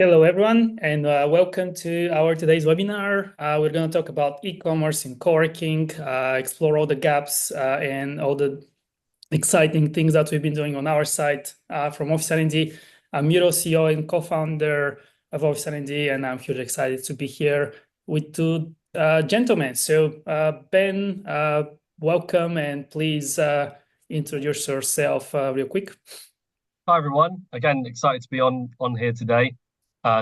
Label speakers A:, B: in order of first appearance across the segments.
A: Hello, everyone, and welcome to our today's webinar. We're going to talk about e-commerce and coworking, explore all the gaps and all the exciting things that we've been doing on our side from OfficeRnD. I'm Miro, CEO and co-founder of OfficeRnD, and I'm hugely excited to be here with two gentlemen. So, Ben, welcome, and please introduce yourself real quick.
B: Hi everyone. Again, excited to be on here today.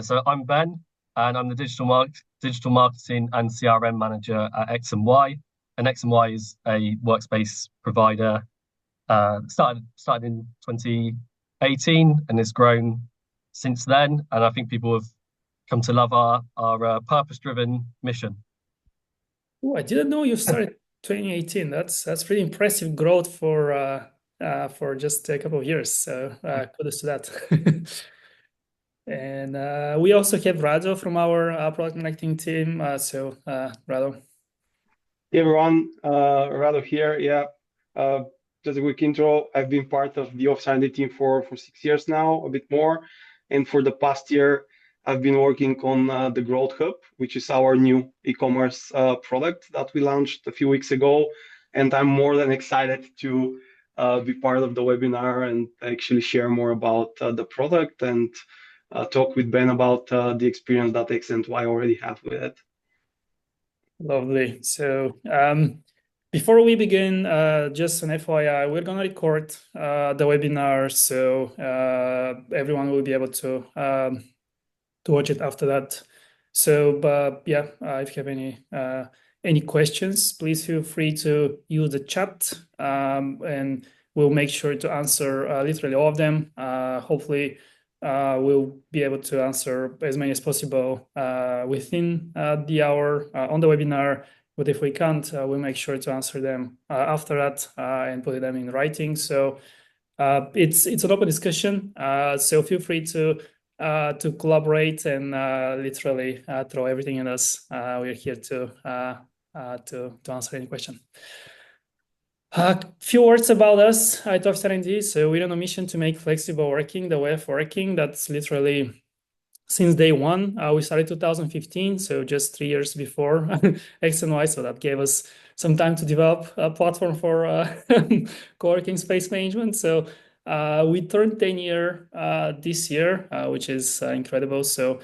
B: So I'm Ben, and I'm the digital marketing and CRM manager at X&Y. And X&Y is a workspace provider. Started in 2018 and has grown since then. And I think people have come to love our purpose-driven mission.
A: Oh, I didn't know you started 2018. That's pretty impressive growth for just a couple of years. So kudos to that. And we also have Rado from our product marketing team. Rado.
C: Hey everyone, Rado here. Yeah, just a quick intro. I've been part of the OfficeRnD team for 6 years now, a bit more. And for the past year, I've been working on the Growth Hub, which is our new e-commerce product that we launched a few weeks ago. And I'm more than excited to be part of the webinar and actually share more about the product and talk with Ben about the experience that X and Y already have with it.
A: Lovely. So before we begin, just an FYI, we're going to record the webinar, so everyone will be able to watch it after that. So, but yeah, if you have any questions, please feel free to use the chat, and we'll make sure to answer literally all of them. Hopefully, we'll be able to answer as many as possible within the hour on the webinar. But if we can't, we'll make sure to answer them after that and put them in writing. So it's an open discussion. So feel free to collaborate and literally throw everything at us. We're here to answer any question. A few words about us at OfficeRnD. So we're on a mission to make flexible working the way of working. That's literally since day one. We started 2015, so just 3 years before X and Y. So that gave us some time to develop a platform for co-working space management. So we turned 10 years this year, which is incredible. So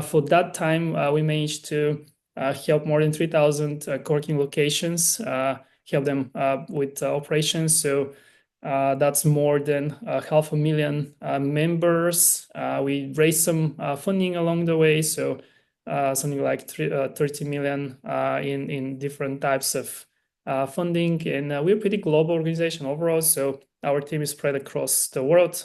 A: for that time, we managed to help more than 3,000 co-working locations, help them with operations. So that's more than 500,000 members. We raised some funding along the way. So something like 30 million in different types of funding. And we're a pretty global organization overall. So our team is spread across the world,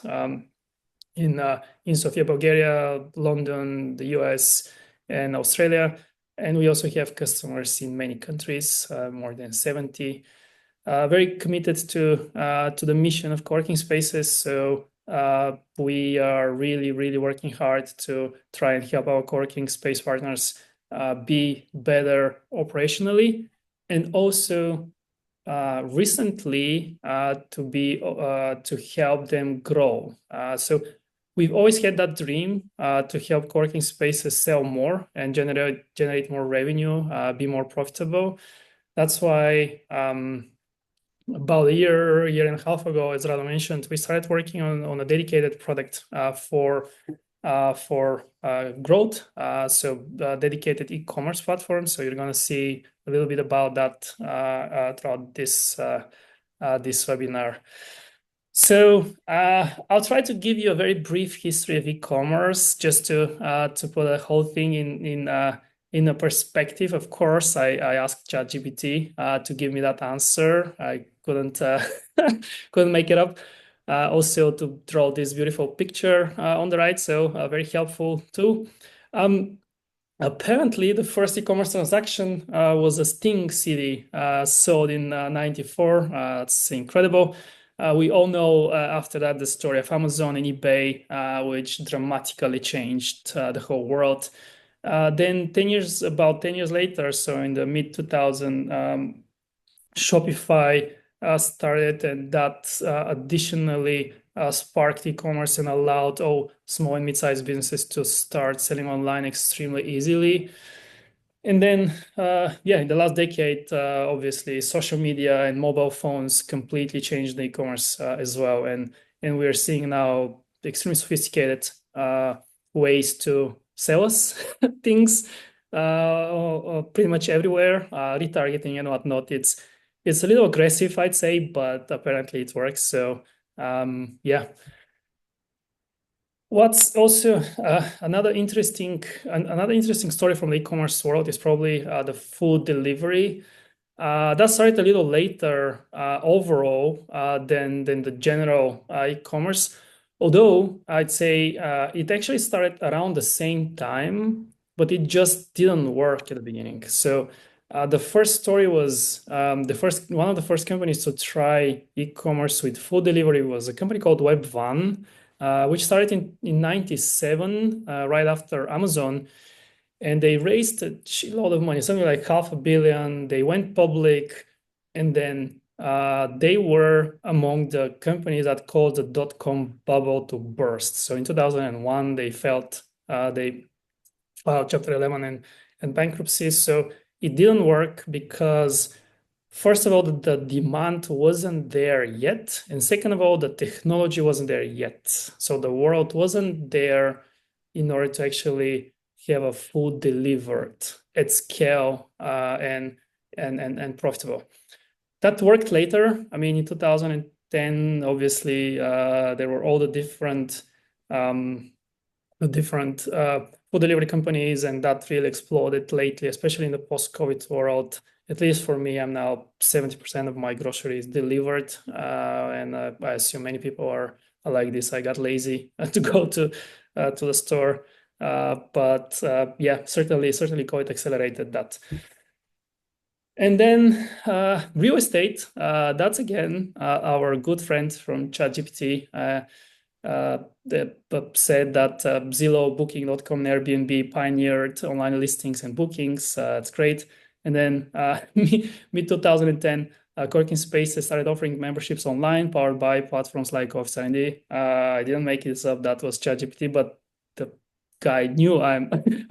A: in Sofia, Bulgaria, London, the US, and Australia. And we also have customers in many countries, more than 70. Very committed to the mission of co-working spaces. So we are really working hard to try and help our co-working space partners be better operationally, and also recently to help them grow. So we've always had that dream to help co-working spaces sell more and generate more revenue, be more profitable. That's why about a year and a half ago, as Rado mentioned, we started working on a dedicated product for growth. So dedicated e-commerce platform. So you're going to see a little bit about that throughout this webinar. So I'll try to give you a very brief history of e-commerce, just to put the whole thing in a perspective. Of course, I asked ChatGPT to give me that answer. I couldn't make it up. Also to draw this beautiful picture on the right, so very helpful too. Apparently, the first e-commerce transaction was a Sting CD sold in '94. That's incredible. We all know after that the story of Amazon and eBay, which dramatically changed the whole world. Then about 10 years later, so in the mid 2000, Shopify started, and that additionally sparked e-commerce and allowed all small and mid-sized businesses to start selling online extremely easily. And then, in the last decade, obviously, social media and mobile phones completely changed the e-commerce as well. And we're seeing now extremely sophisticated ways to sell us things pretty much everywhere, retargeting and whatnot. It's a little aggressive, I'd say, but apparently it works. So, yeah. What's also another interesting story from the e-commerce world is probably the food delivery. That started a little later overall than the general e-commerce. Although I'd say it actually started around the same time, but it just didn't work at the beginning. So the first story was one of the first companies to try e-commerce with food delivery was a company called Web1, which started in 97, right after Amazon. And they raised a shitload of money, something like $500 million. They went public, and then they were among the companies that caused the dot-com bubble to burst. So in 2001, they filed Chapter 11 and bankruptcy. So it didn't work because, first of all, the demand wasn't there yet. And second of all, the technology wasn't there yet. So the world wasn't there in order to actually have a food delivered at scale and profitable. That worked later. I mean, in 2010, obviously, there were all the different food delivery companies, and that really exploded lately, especially in the post-COVID world. At least for me, I'm now 70% of my groceries delivered, and I assume many people are like this. I got lazy to go to the store, but certainly COVID accelerated that. And then real estate. That's again our good friend from ChatGPT. They said that Zillow, Booking.com, and Airbnb pioneered online listings and bookings. It's great. And then mid 2010, Coworking Spaces started offering memberships online, powered by platforms like OfficeRnD. I didn't make this up. That was ChatGPT, but the guy knew I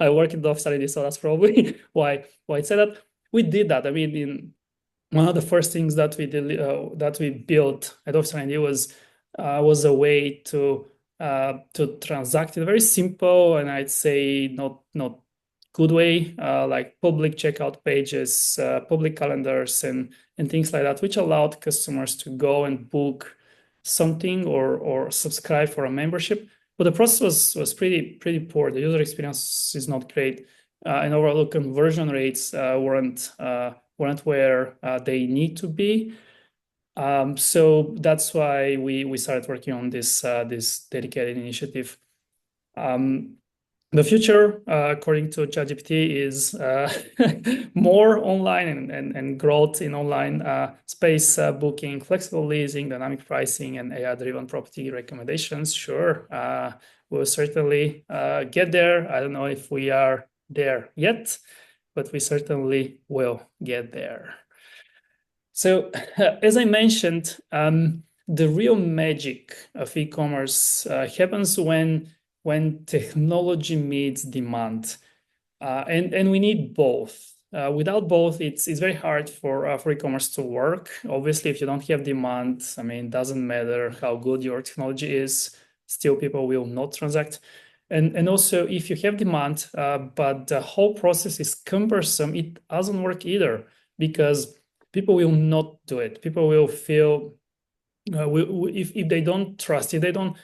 A: work at OfficeRnD, so that's probably why it said that. We did that. I mean, one of the first things that we did, that we built at OfficeRnD was a way to transact in a very simple and I'd say not good way, like public checkout pages, public calendars, and things like that, which allowed customers to go and book something or subscribe for a membership. But the process was pretty poor. The user experience is not great, and overall conversion rates weren't where they need to be. So that's why we started working on this dedicated initiative. The future, according to ChatGPT, is more online and growth in online space booking, flexible leasing, dynamic pricing, and AI-driven property recommendations. Sure, we'll certainly get there. I don't know if we are there yet, but we certainly will get there. So, as I mentioned, the real magic of e-commerce happens when technology meets demand, and we need both. Without both, it's very hard for e-commerce to work. Obviously, if you don't have demand, I mean, it doesn't matter how good your technology is, still people will not transact. And also, if you have demand, but the whole process is cumbersome, it doesn't work either, because people will not do it. People will feel if they don't trust, if they don't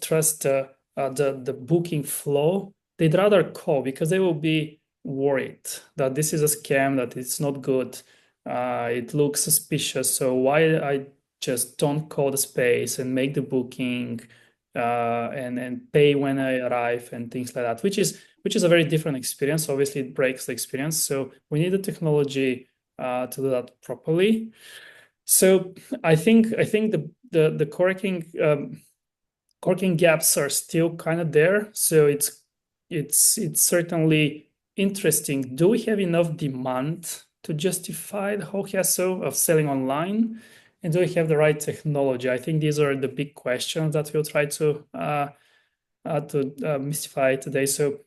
A: trust the booking flow, they'd rather call because they will be worried that this is a scam, that it's not good, it looks suspicious. So why I just don't call the space and make the booking and pay when I arrive and things like that, which is a very different experience. Obviously, it breaks the experience. So we need the technology to do that properly. So I think the Coworking gaps are still kind of there. So it's certainly interesting. Do we have enough demand to justify the whole hassle of selling online? and do we have the right technology? I think these are the big questions that we'll try to mystify today. So,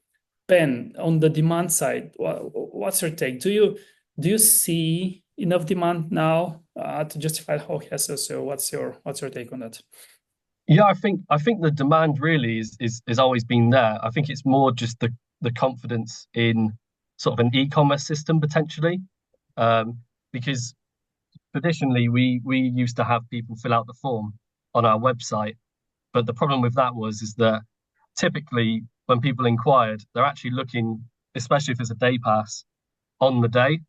A: Ben, on the demand side, what's your take? Do you see enough demand now to justify the whole hassle? So, what's your take on that?
B: Yeah, I think the demand really is always been there. I think it's more just the confidence in sort of an e-commerce system potentially, um, because traditionally we used to have people fill out the form on our website, but the problem with that is that typically when people inquired, they're actually looking, especially if it's a day pass, on the day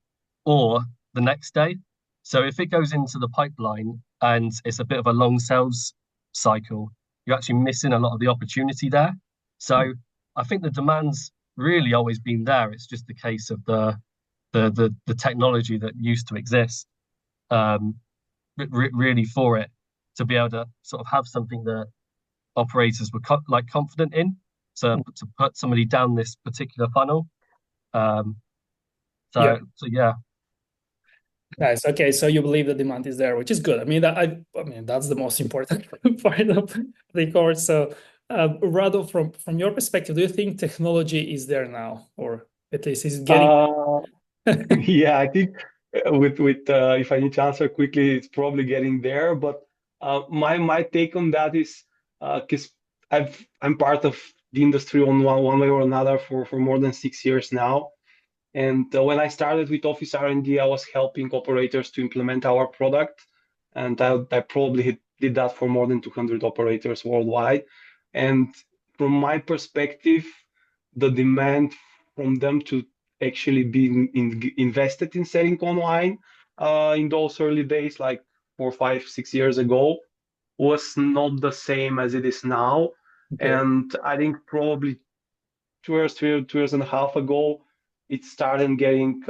B: or the next day. So if it goes into the pipeline and it's a bit of a long sales cycle, you're actually missing a lot of the opportunity there. So I think the demand's really always been there. It's just the case of the technology that used to exist, um, really for it to be able to sort of have something that operators were like confident in to put somebody down this particular funnel. Um,
A: Yeah.
B: so yeah.
A: Nice. Okay, so you believe the demand is there, which is good. I mean, I mean that's the most important part of the course. So, Rado, from your perspective, do you think technology is there now, or at least is it getting?
C: Uh, yeah, I think with if I need to answer quickly, it's probably getting there. But my take on that is because I'm part of the industry on one way or another for more than 6 years now. And when I started with OfficeRnD, I was helping operators to implement our product. And I probably did that for more than 200 operators worldwide. And from my perspective, the demand from them to actually be invested in selling online in those early days, like 4, 5, 6 years ago, was not the same as it is now.
A: Okay.
C: And I think probably 2 years, 2 years and a half ago, it started getting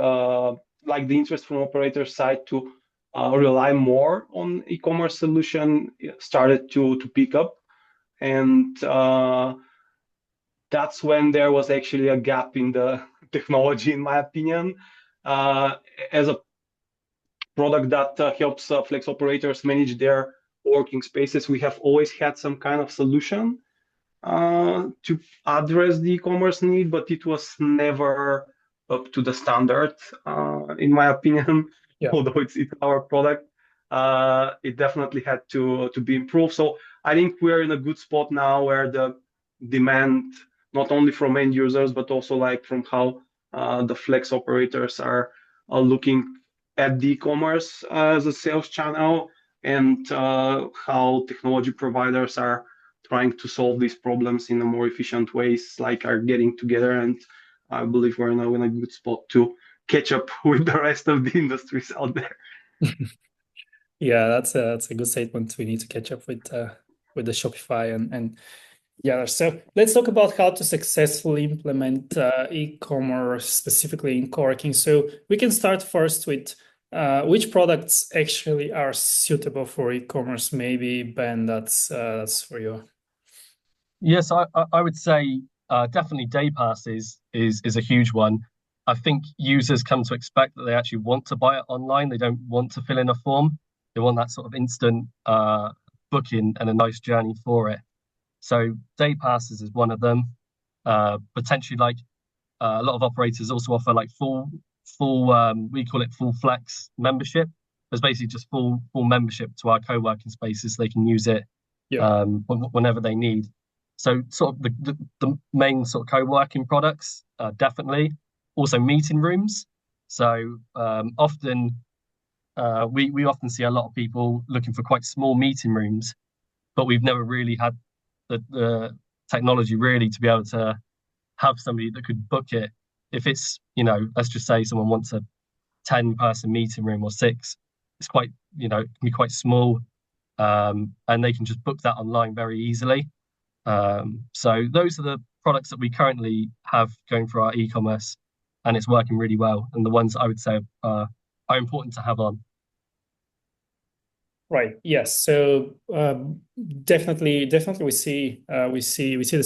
C: like the interest from operator side to rely more on e-commerce solution started to pick up, and that's when there was actually a gap in the technology, in my opinion. Uh, as a product that helps flex operators manage their working spaces, we have always had some kind of solution to address the e-commerce need, but it was never up to the standard, in my opinion.
A: Yeah.
C: Although it's our product, it definitely had to be improved. So I think we're in a good spot now where the demand, not only from end users, but also like from how the flex operators are looking at the e-commerce as a sales channel, and how technology providers are trying to solve these problems in a more efficient ways, like are getting together. And I believe we're now in a good spot to catch up with the rest of the industries out there.
A: Yeah, that's a good statement. We need to catch up with the Shopify and yeah. So let's talk about how to successfully implement e-commerce specifically in coworking. So we can start first with which products actually are suitable for e-commerce. Maybe Ben, that's for you.
B: Yes, I would say definitely day passes is a huge one. I think users come to expect that they actually want to buy it online. They don't want to fill in a form. They want that sort of instant booking and a nice journey for it. So day passes is one of them. Potentially, like a lot of operators also offer like full we call it full flex membership. It's basically just full membership to our co-working spaces. They can use it
A: Yeah.
B: whenever they need. So sort of the main sort of co-working products, definitely. Also meeting rooms. So often we often see a lot of people looking for quite small meeting rooms, but we've never really had the technology really to be able to have somebody that could book it. If it's, let's just say someone wants a 10-person meeting room or six, it's quite, it can be quite small, and they can just book that online very easily. So those are the products that we currently have going for our e-commerce, and it's working really well, and the ones I would say are important to have on.
A: Right. Yes. So definitely, we see the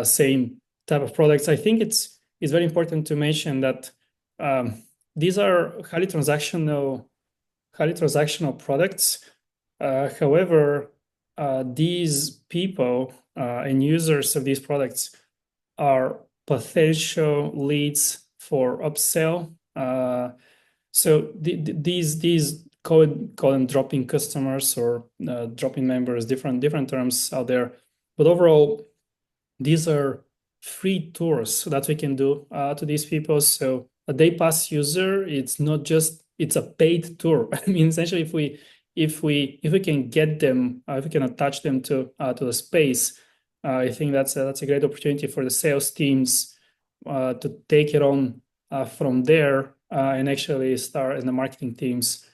A: same type of products. I think it's very important to mention that these are highly transactional products. However, these people and users of these products are potential leads for upsell. So these call them drop-in customers or drop-in members, different terms out there. But overall, these are free tours that we can do to these people. So a day pass user, it's not just it's a paid tour. I mean, essentially, if we can get them, if we can attach them to the space, I think that's a great opportunity for the sales teams to take it on from there and actually start, and the marketing teams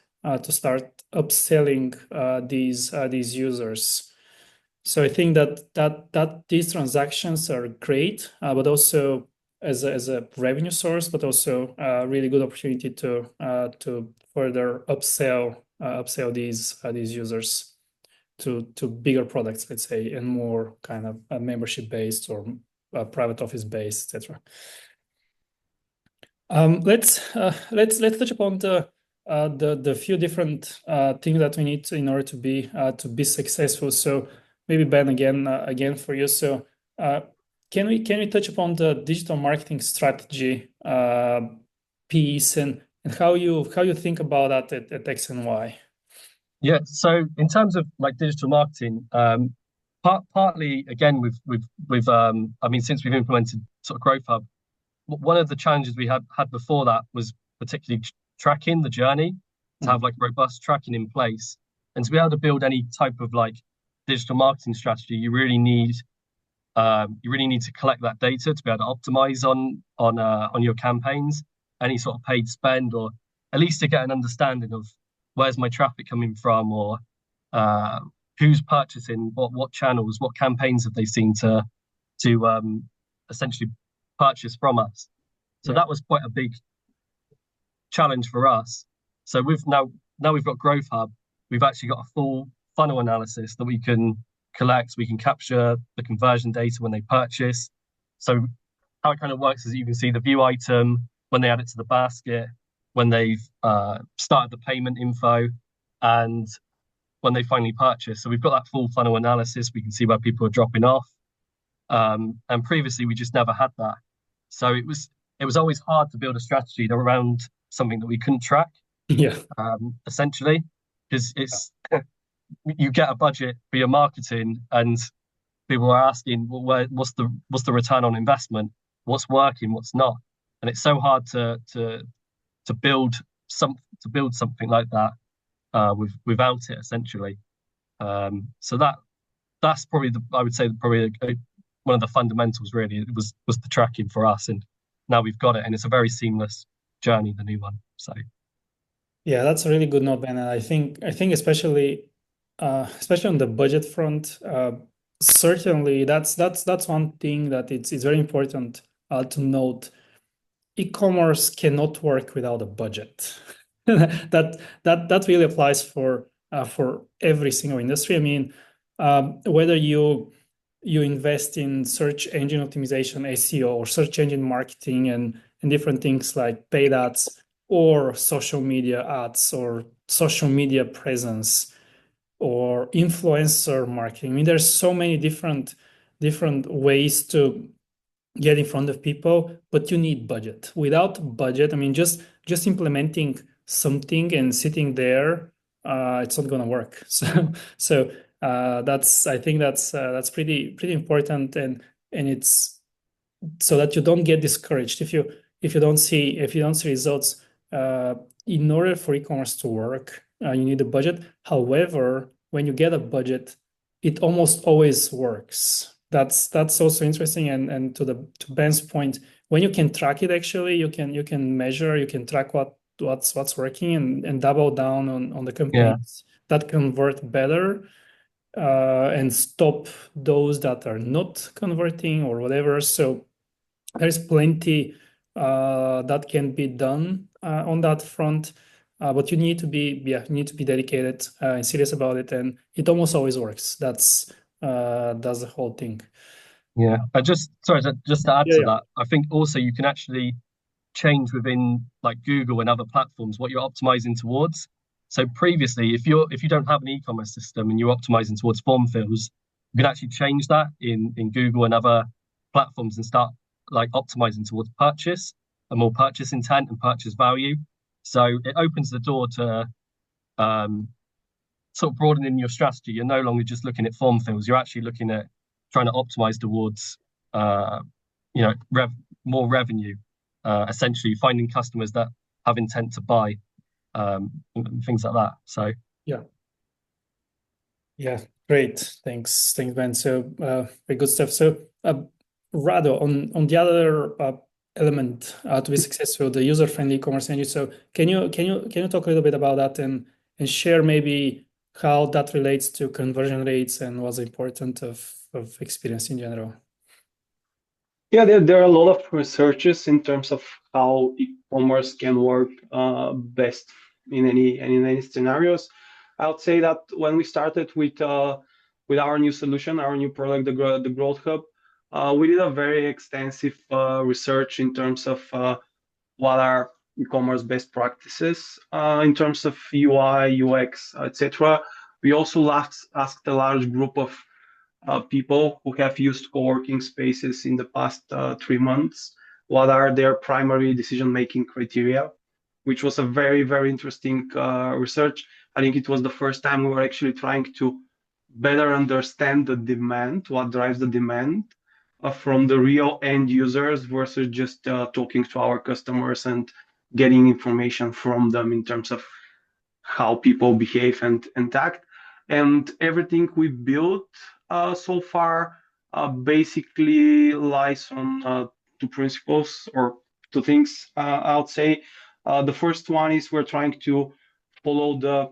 A: to start upselling these users. So I think that these transactions are great, but also as a revenue source, but also a really good opportunity to further upsell these users to bigger products, let's say, and more kind of membership based or private office based, etc. Let's touch upon the few different things that we need in order to be successful. So maybe Ben again for you. So can we touch upon the digital marketing strategy piece and how you think about that at X and Y?
B: Yeah. So in terms of like digital marketing, partly again with I mean, since we've implemented sort of Growth Hub, one of the challenges we had before that was particularly tracking the journey, to have like robust tracking in place, and to be able to build any type of like digital marketing strategy, you really need to collect that data to be able to optimize on your campaigns, any sort of paid spend, or at least to get an understanding of where's my traffic coming from, or uh, who's purchasing, what channels, what campaigns have they seen to essentially purchase from us. So
A: Yeah.
B: that was quite a big challenge for us. So now we've got Growth Hub, we've actually got a full funnel analysis that we can collect. We can capture the conversion data when they purchase. So how it kind of works is you can see the view item when they add it to the basket, when they've started the payment info, and when they finally purchase. So we've got that full funnel analysis. We can see where people are dropping off. And previously we just never had that. So it was always hard to build a strategy around something that we couldn't track,
A: Yeah.
B: essentially, because it's you get a budget for your marketing, and people are asking, well, what's the return on investment? What's working? What's not? And it's so hard to build something like that without it, essentially. So that's probably I would say probably one of the fundamentals. Really, it was the tracking for us, and now we've got it, and it's a very seamless journey, the new one. So
A: Yeah, that's a really good note, Ben. And I think especially on the budget front, certainly that's one thing that it's very important to note. E-commerce cannot work without a budget. That really applies for every single industry. I mean, whether you invest in search engine optimization, SEO, or search engine marketing and different things like paid ads or social media ads or social media presence or influencer marketing. I mean, there's so many different ways to get in front of people, but you need budget. Without budget, I mean, just implementing something and sitting there, it's not gonna work. So that's I think that's pretty important, and it's so that you don't get discouraged if you don't see results. In order for e-commerce to work, you need a budget. However, when you get a budget, it almost always works. That's also interesting. And to Ben's point, when you can track it, actually, you can measure, you can track what's working and double down on the
B: yeah,
A: campaigns that convert better and stop those that are not converting or whatever. So there's plenty that can be done on that front, but you need to be dedicated and serious about it, and it almost always works. That's the whole thing.
B: yeah. I just sorry, just to add
A: Yeah,
B: to
A: yeah,
B: that, I think also you can actually change within like Google and other platforms what you're optimizing towards. So previously, if you don't have an e-commerce system and you're optimizing towards form fills, you can actually change that in Google and other platforms and start like optimizing towards purchase and more purchase intent and purchase value. So it opens the door to um, sort of broadening your strategy. You're no longer just looking at form fills. You're actually looking at trying to optimize towards uh, more revenue, essentially finding customers that have intent to buy, and things like that. So
A: Yeah. Yeah, great. Thanks, Ben. So, very good stuff. So, Rado, on the other element to be successful, the user-friendly commerce engine. So, can you talk a little bit about that and share maybe how that relates to conversion rates and what's important of experience in general?
C: Yeah, there are a lot of researches in terms of how e-commerce can work best in any scenarios. I would say that when we started with our new solution, our new product, the Growth Hub, we did a very extensive research in terms of what are e-commerce best practices in terms of UI, UX, etc. We also asked a large group of people who have used co-working spaces in the past 3 months. What are their primary decision-making criteria? Which was a very, very interesting research. I think it was the first time we were actually trying to better understand the demand, what drives the demand from the real end users versus just talking to our customers and getting information from them in terms of how people behave and act. And everything we built so far basically lies on two principles or two things, I would say. The first one is we're trying to follow the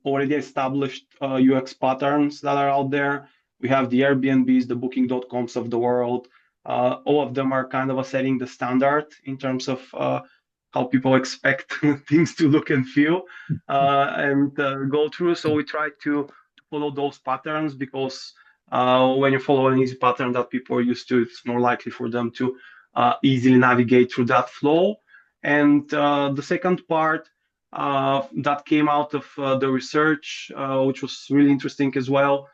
C: already established UX patterns that are out there. We have the Airbnbs, the Booking.coms of the world. All of them are kind of setting the standard in terms of how people expect things to look and feel and go through. So we try to follow those patterns because when you follow an easy pattern that people are used to, it's more likely for them to easily navigate through that flow. And the second part that came out of the research, which was really interesting as well.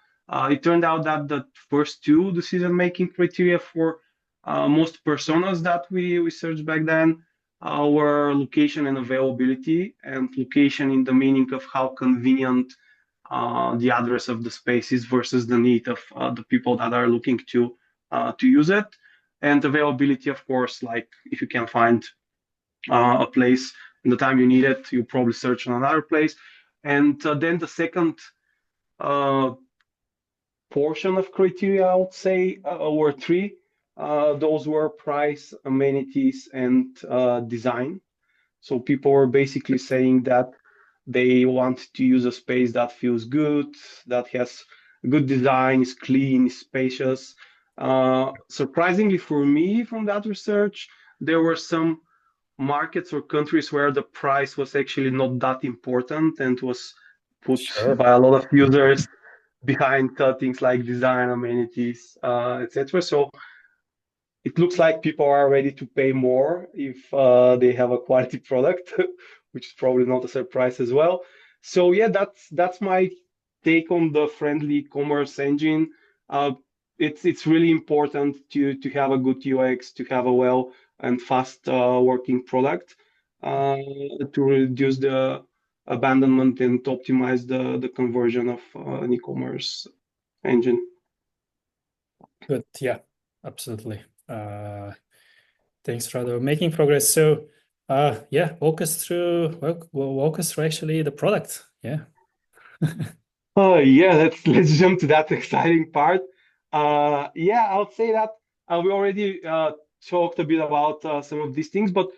C: It turned out that the first two decision-making criteria for most personas that we researched back then were location and availability, and location in the meaning of how convenient the address of the space is versus the need of the people that are looking to use it, and availability, of course, like if you can find a place in the time you need it, you probably search on another place. And then the second uh, portion of criteria, I would say, were three. Those were price, amenities, and design. So people were basically saying that they want to use a space that feels good, that has good design, is clean, is spacious. Surprisingly for me, from that research, there were some markets or countries where the price was actually not that important and was put
A: Sure.
C: by a lot of users behind things like design, amenities, etc. So it looks like people are ready to pay more if they have a quality product, which is probably not a surprise as well. So yeah, that's my take on the friendly commerce engine. It's really important to have a good UX, to have a well and fast working product to reduce the abandonment and to optimize the conversion of an e-commerce engine.
A: Good. Yeah, absolutely. Thanks, Rado. Making progress. So, yeah, walk us through actually the product. Yeah.
C: Oh yeah, let's jump to that exciting part. Yeah, I would say that we already talked a bit about some of these things, but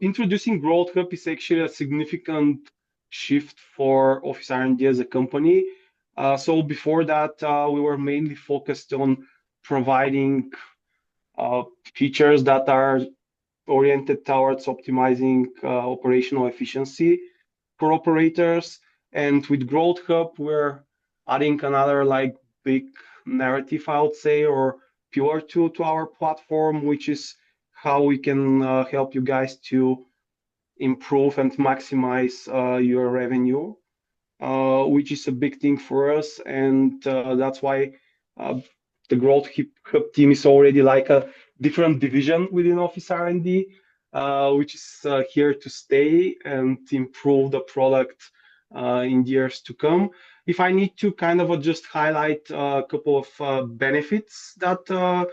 C: introducing Growth Hub is actually a significant shift for OfficeRnD as a company. So before that, we were mainly focused on providing uh, features that are oriented towards optimizing operational efficiency for operators. And with Growth Hub, we're adding another like big narrative, I would say, or pillar to our platform, which is how we can help you guys to improve and maximize your revenue, which is a big thing for us. And that's why uh, the Growth Hub team is already like a different division within OfficeRnD, which is here to stay and improve the product in the years to come. If I need to kind of just highlight a couple of benefits that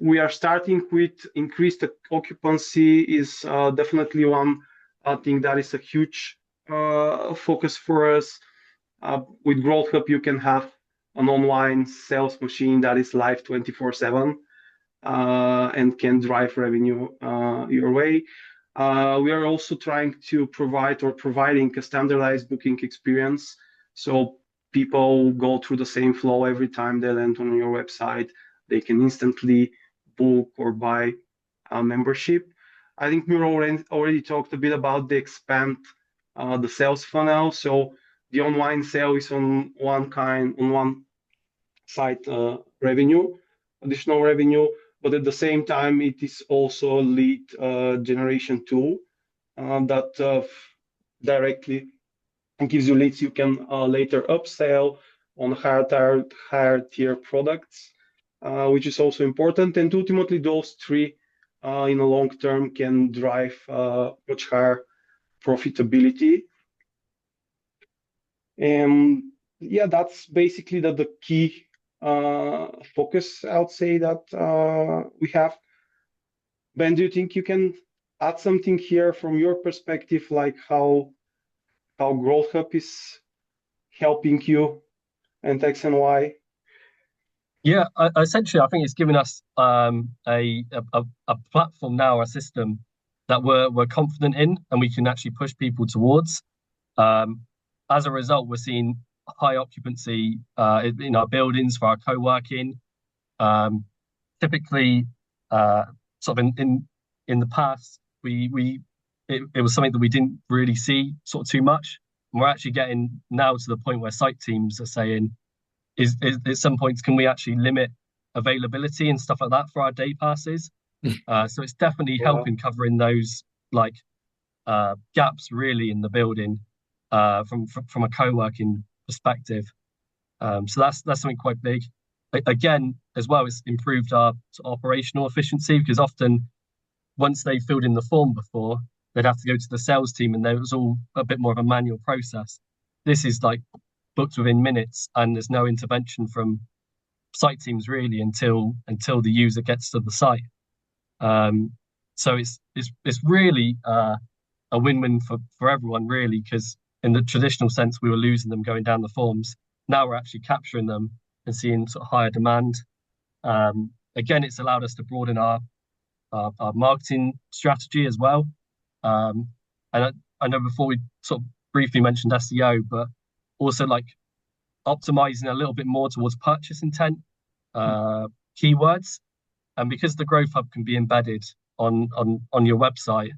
C: we are starting with, increased occupancy is definitely one thing that is a huge focus for us. With Growth Hub, you can have an online sales machine that is live 24/7 and can drive revenue your way. We are also trying to providing a standardized booking experience. So people go through the same flow every time they land on your website. They can instantly book or buy a membership. I think we already talked a bit about the expand the sales funnel. So the online sale is on one side revenue, additional revenue, but at the same time, it is also a lead generation tool that directly gives you leads you can later upsell on higher tier products, which is also important. And ultimately, those three in the long term can drive much higher profitability. And yeah, that's basically the key focus, I would say, that we have. Ben, do you think you can add something here from your perspective, like how Growth Hub is helping you and X and Y?
B: Yeah, essentially, I think it's given us a platform now, a system that we're confident in, and we can actually push people towards. As a result, we're seeing high occupancy in our buildings for our co-working. Typically, sort of in the past, it was something that we didn't really see sort of too much. And we're actually getting now to the point where site teams are saying, is at some points can we actually limit availability and stuff like that for our day passes? So it's definitely
C: Yeah.
B: helping covering those like gaps really in the building from a co-working perspective. So that's something quite big. Again, as well, it's improved our sort of operational efficiency because often once they filled in the form before, they'd have to go to the sales team and there was all a bit more of a manual process. This is like booked within minutes and there's no intervention from site teams really until the user gets to the site. So it's really a win-win for everyone really because in the traditional sense we were losing them going down the forms. Now we're actually capturing them and seeing sort of higher demand. Again, it's allowed us to broaden our marketing strategy as well. And I know before we sort of briefly mentioned SEO, but also like optimizing a little bit more towards purchase intent keywords. And because the Growth Hub can be embedded on your website,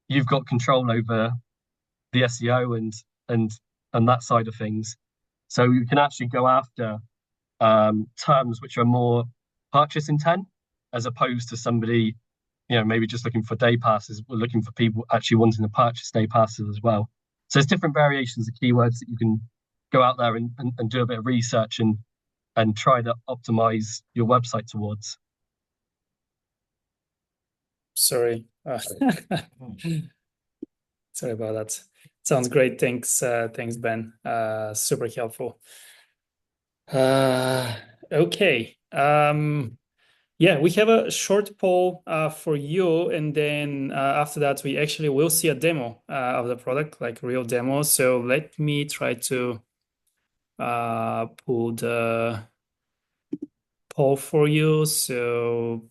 B: you've got control over the SEO and that side of things. So you can actually go after terms which are more purchase intent as opposed to somebody, maybe just looking for day passes. We're looking for people actually wanting to purchase day passes as well. So there's different variations of keywords that you can go out there and do a bit of research and try to optimize your website towards.
A: Sorry. Sorry about that. Sounds great. Thanks, Ben. Super helpful. Okay. Yeah, we have a short poll for you, and then after that, we actually will see a demo of the product, like real demo. So let me try to pull the poll for you. So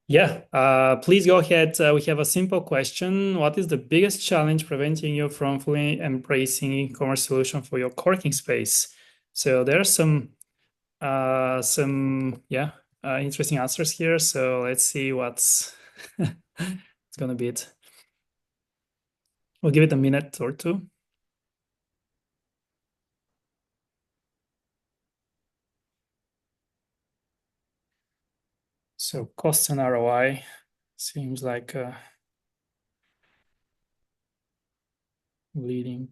A: yeah, please go ahead. We have a simple question. What is the biggest challenge preventing you from fully embracing e-commerce solution for your co-working space? So there are some interesting answers here. So let's see what's it's gonna be it. We'll give it a minute or two. So cost and ROI seems like Leading.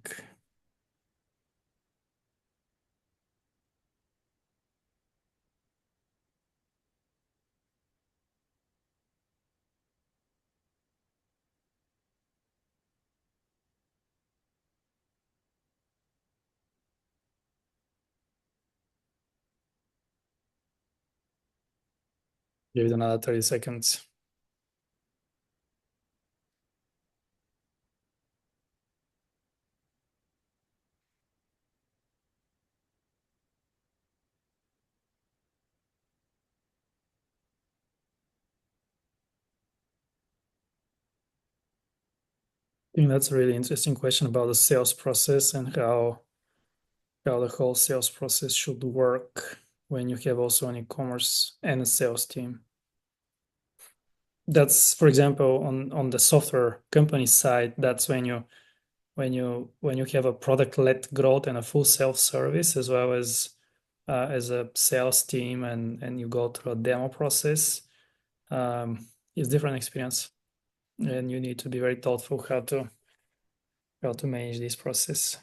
A: Give it another 30 seconds. I think that's a really interesting question about the sales process and how the whole sales process should work when you have also an e-commerce and a sales team. That's, for example, on the software company side, that's when you have a product-led growth and a full self-service, as well as a sales team, and you go through a demo process. It's different experience, and you need to be very thoughtful how to manage this process.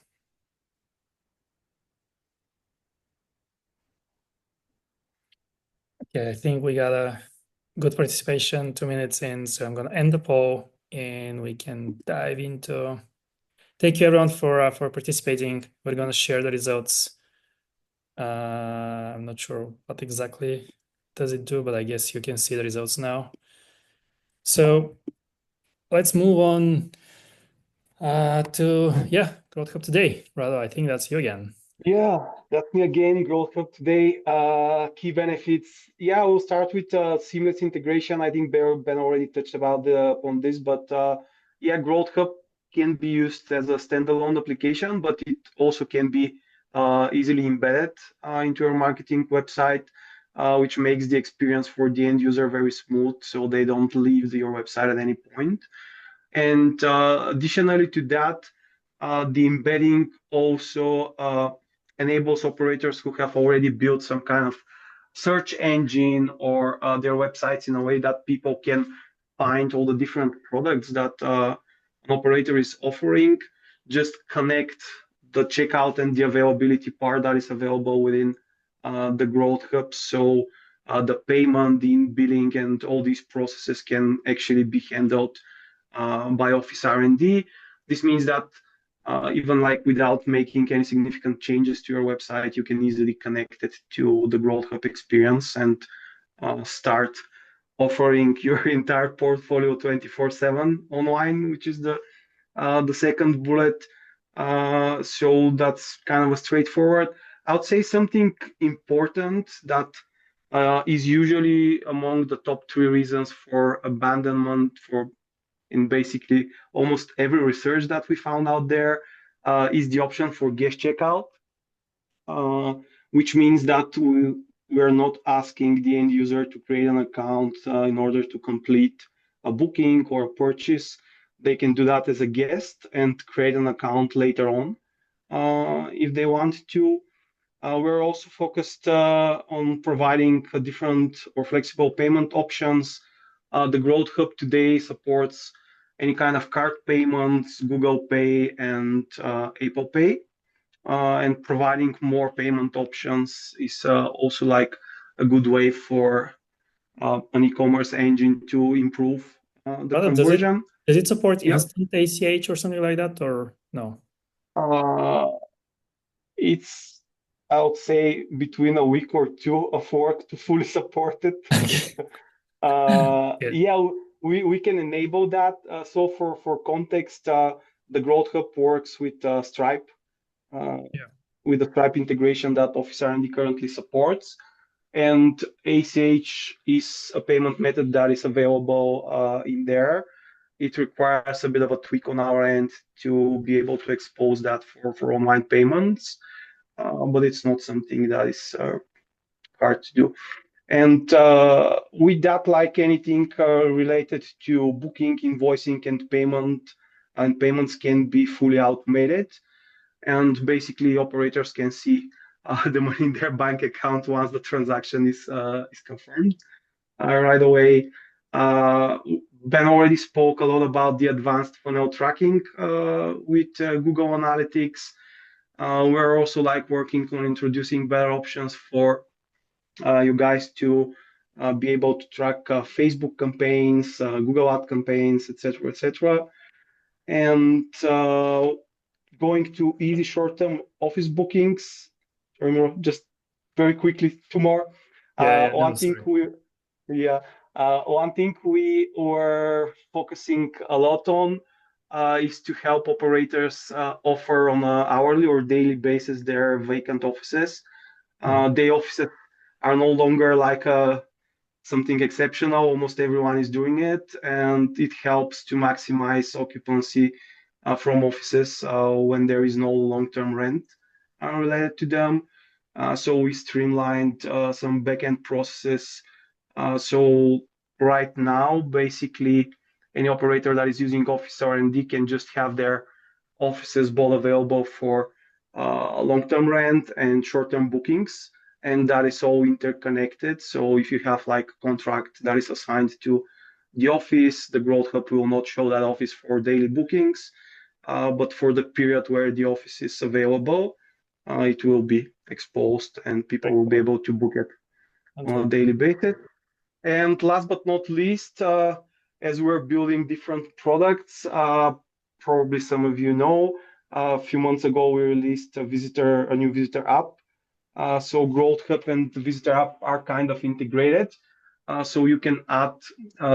A: Okay, I think we got a good participation, 2 minutes in, so I'm gonna end the poll and we can dive into. Thank you everyone for participating. We're gonna share the results. I'm not sure what exactly does it do, but I guess you can see the results now. So let's move on to Growth Hub today. Rado, I think that's you again.
C: Yeah, that's me again, Growth Hub today. Key benefits. Yeah, we'll start with seamless integration. I think Ben already touched on this, but yeah, Growth Hub can be used as a standalone application, but it also can be easily embedded into your marketing website, which makes the experience for the end user very smooth, so they don't leave your website at any point. And additionally to that, the embedding also enables operators who have already built some kind of search engine or their websites in a way that people can find all the different products that an operator is offering, just connect the checkout and the availability part that is available within the Growth Hub. So the payment, the billing, and all these processes can actually be handled by OfficeRnD. This means that even like without making any significant changes to your website, you can easily connect it to the Growth Hub experience and start offering your entire portfolio 24/7 online, which is the second bullet. So that's kind of a straightforward. I would say something important that is usually among the top three reasons for abandonment for in basically almost every research that we found out there is the option for guest checkout, uh, which means that we're not asking the end user to create an account in order to complete a booking or a purchase. They can do that as a guest and create an account later on if they want to. We're also focused on providing different or flexible payment options. The Growth Hub today supports any kind of card payments, Google Pay, and Apple Pay. And providing more payment options is also like a good way for an e-commerce engine to improve the
A: Rado,
C: conversion.
A: does it support
C: Yep.
A: instant ACH or something like that, or no?
C: It's, I would say, between a week or two of work to fully support it.
A: Good.
C: Yeah, we can enable that. So for context, the Growth Hub works with Stripe,
A: Yeah.
C: with the Stripe integration that OfficeRnD currently supports. And ACH is a payment method that is available in there. It requires a bit of a tweak on our end to be able to expose that for online payments, but it's not something that is hard to do. And with that, like anything related to booking, invoicing, and payments can be fully automated. And basically, operators can see the money in their bank account once the transaction is confirmed right away. Ben already spoke a lot about the advanced funnel tracking with Google Analytics. We're also like working on introducing better options for you guys to be able to track Facebook campaigns, Google Ad campaigns, etc., etc. And going to easy short-term office bookings. Remember, just very quickly, two more.
A: Yeah, no,
C: One thing
A: sorry.
C: yeah, one thing we were focusing a lot on is to help operators offer on an hourly or daily basis their vacant offices.
A: Mhm.
C: Day offices are no longer like something exceptional. Almost everyone is doing it, and it helps to maximize occupancy from offices when there is no long-term rent related to them. So we streamlined some backend processes. So right now, basically, any operator that is using OfficeRnD can just have their offices both available for long-term rent and short-term bookings, and that is all interconnected. So if you have like a contract that is assigned to the office, the Growth Hub will not show that office for daily bookings, but for the period where the office is available, it will be exposed and people
A: Very
C: will be
A: cool.
C: able to book it on a
A: Okay.
C: daily basis. And last but not least, as we're building different products, probably some of you know, a few months ago we released a new visitor app. So Growth Hub and the visitor app are kind of integrated. So you can add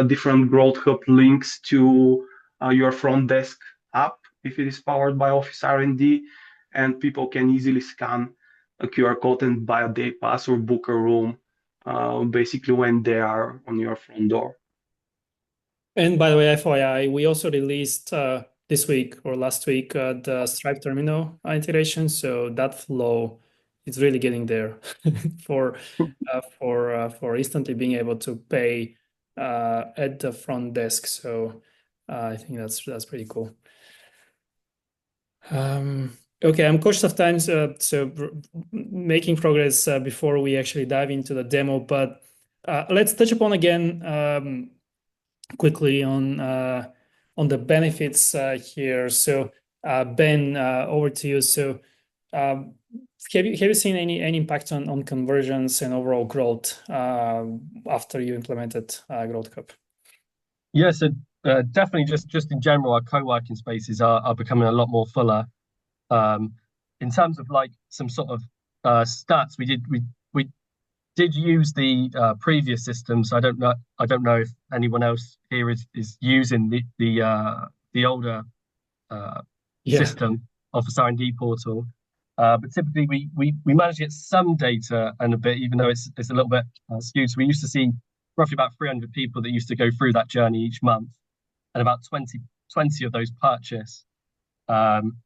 C: different Growth Hub links to your front desk app if it is powered by OfficeRnD, and people can easily scan a QR code and buy a day pass or book a room basically when they are on your front door.
A: And by the way, FYI, we also released this week or last week the Stripe terminal integration. So that flow is really getting there for instantly being able to pay at the front desk. So I think that's pretty cool. Okay, I'm cautious of time, making progress before we actually dive into the demo. But let's touch upon again quickly on the benefits here. So Ben, over to you. So um, have you seen any impact on conversions and overall growth after you implemented Growth Cup?
B: Yeah, so definitely just in general, our co-working spaces are becoming a lot more fuller. Um, in terms of like some sort of stats, we did use the previous system, so I don't know if anyone else here is using the older uh,
A: Yeah.
B: system of the OfficeRnD portal. But typically we manage to get some data and a bit, even though it's a little bit skewed. So we used to see roughly about 300 people that used to go through that journey each month, and about 20 of those purchase. Um,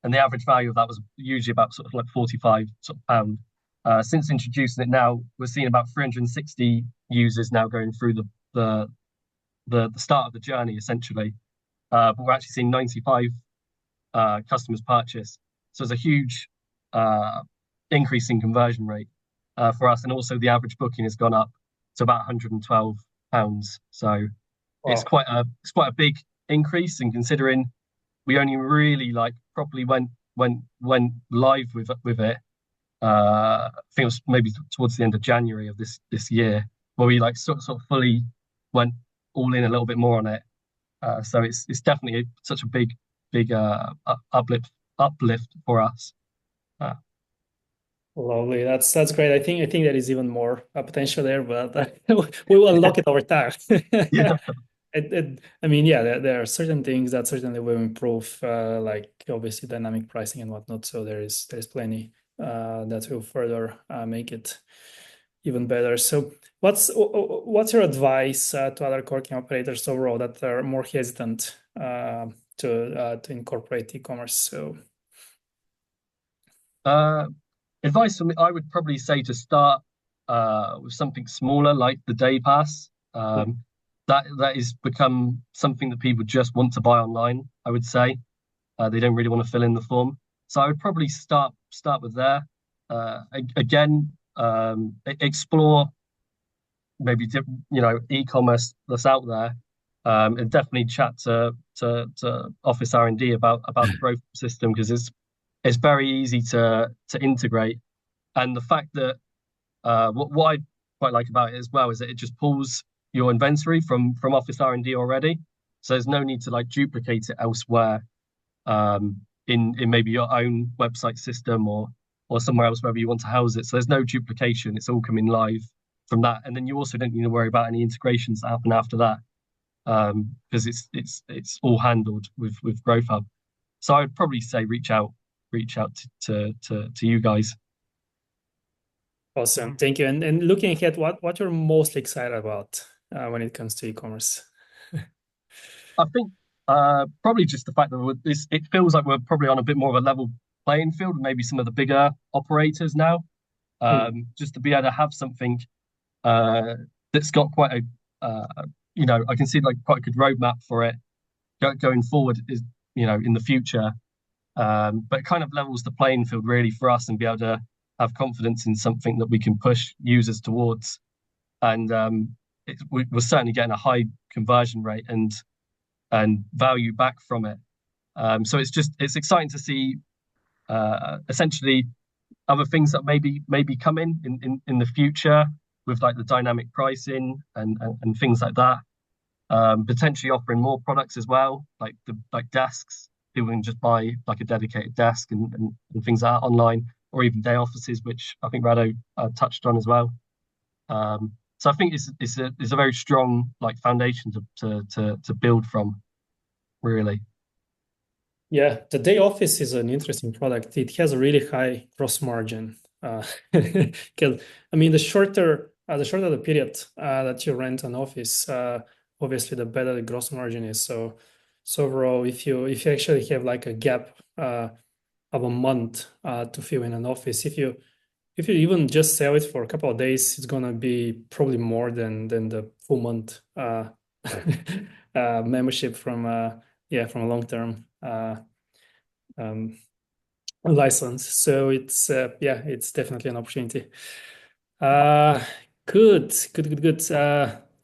B: and the average value of that was usually about sort of like 45 sort of pound. Since introducing it now, we're seeing about 360 users now going through the the start of the journey essentially. But we're actually seeing 95 customers purchase. So it's a huge uh, increase in conversion rate for us, and also the average booking has gone up to about 112 pounds. So
A: Wow.
B: it's quite a big increase, and considering we only really like properly went live with it. I think it was maybe towards the end of January of this year, where we like sort of fully went all in a little bit more on it. So it's definitely such a big uplift for us. Uh,
A: Lovely. That's great. I think there is even more potential there, but we will unlock it over time.
B: yeah,
A: I mean, yeah, there are certain things that certainly will improve, like obviously dynamic pricing and whatnot. So there's plenty that will further make it even better. So what's your advice to other corking operators overall that are more hesitant to incorporate e-commerce? So
B: uh, advice from me, I would probably say to start with something smaller like the day pass. That has become something that people just want to buy online. I would say they don't really want to fill in the form. So I would probably start with there. Again, explore maybe e-commerce that's out there. and definitely chat to Office R&D about the growth system because it's very easy to integrate. And the fact that what I quite like about it as well is that it just pulls your inventory from Office R&D already, so there's no need to like duplicate it elsewhere in maybe your own website system or somewhere else wherever you want to house it. So there's no duplication. It's all coming live from that, and then you also don't need to worry about any integrations that happen after that because it's all handled with Growth Hub. So I'd probably say reach out to you guys.
A: Awesome. Thank you. And looking ahead, what you're most excited about when it comes to e-commerce?
B: I think probably just the fact that it feels like we're probably on a bit more of a level playing field with maybe some of the bigger operators now.
A: Hmm.
B: Just to be able to have something uh, that's got quite a I can see like quite a good roadmap for it going forward is in the future. But it kind of levels the playing field really for us and be able to have confidence in something that we can push users towards. And we're certainly getting a high conversion rate and value back from it. So it's exciting to see essentially other things that maybe come in the future with like the dynamic pricing and things like that. Potentially offering more products as well, like desks. People can just buy like a dedicated desk and things like that online, or even day offices, which I think Rado touched on as well. So I think it's a very strong like foundation to build from, really.
A: Yeah, the day office is an interesting product. It has a really high gross margin. 'Cause, I mean, the shorter the period that you rent an office, obviously the better the gross margin is. So overall, if you actually have like a gap of a month to fill in an office, if you even just sell it for a couple of days, it's gonna be probably more than the full month membership from a long term um, license. So it's definitely an opportunity. Uh, good.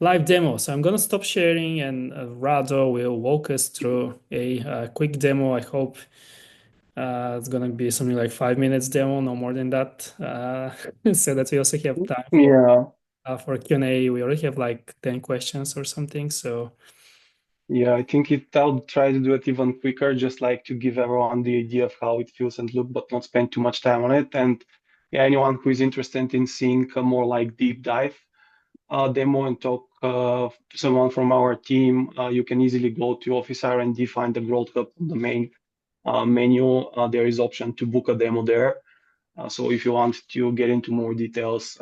A: Live demo. So I'm gonna stop sharing, and Rado will walk us through a quick demo. I hope it's gonna be something like 5 minutes demo, no more than that. So that we also have time
C: Yeah,
A: for Q&A. We already have like 10 questions or something. So
C: yeah, I think I'll try to do it even quicker, just like to give everyone the idea of how it feels and look, but not spend too much time on it. And yeah, anyone who is interested in seeing a more like deep dive demo and talk to someone from our team, you can easily go to OfficeRnD, find the Growth Hub on the main menu. There is option to book a demo there. So if you want to get into more details,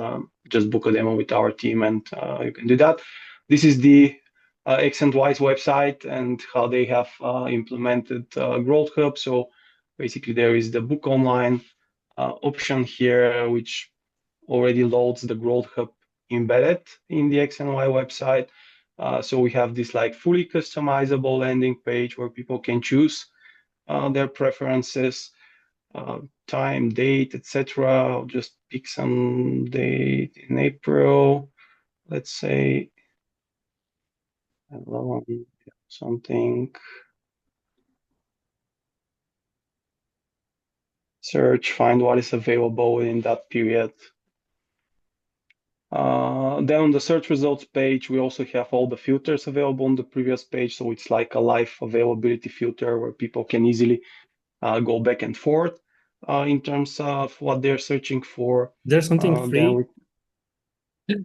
C: just book a demo with our team and you can do that. This is the X and Y's website and how they have implemented Growth Hub. So basically there is the book online option here, which already loads the Growth Hub embedded in the X and Y website. So we have this like fully customizable landing page where people can choose their preferences, time, date, etc. I'll just pick some date in April. Let's say something. Search, find what is available in that period. Then on the search results page, we also have all the filters available on the previous page. So it's like a live availability filter where people can easily go back and forth in terms of what they're searching for.
A: there's something
C: Then
A: free.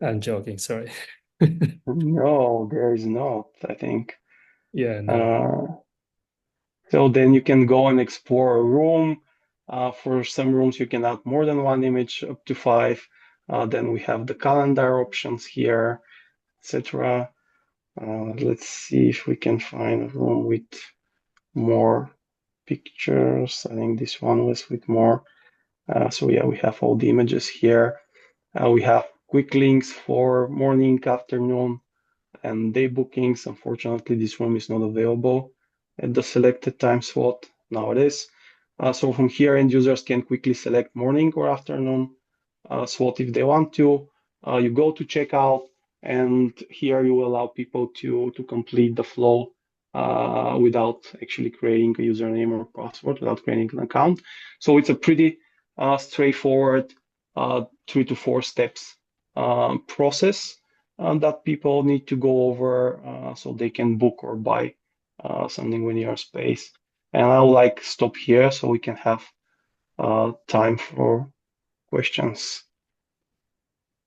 A: I'm joking, sorry.
C: no, there is not, I think.
A: Yeah, no.
C: Uh, so then you can go and explore a room. For some rooms, you can add more than one image, up to five. Then we have the calendar options here, etc. Let's see if we can find a room with more pictures. I think this one was with more. So yeah, we have all the images here. We have quick links for morning, afternoon, and day bookings. Unfortunately, this room is not available at the selected time slot. Now it is. So from here, end users can quickly select morning or afternoon slot if they want to. You go to checkout, And here you will allow people to complete the flow without actually creating a username or password, without creating an account. So it's a pretty straightforward 3 to 4 steps process that people need to go over so they can book or buy something within your space. And I'll like stop here so we can have time for questions.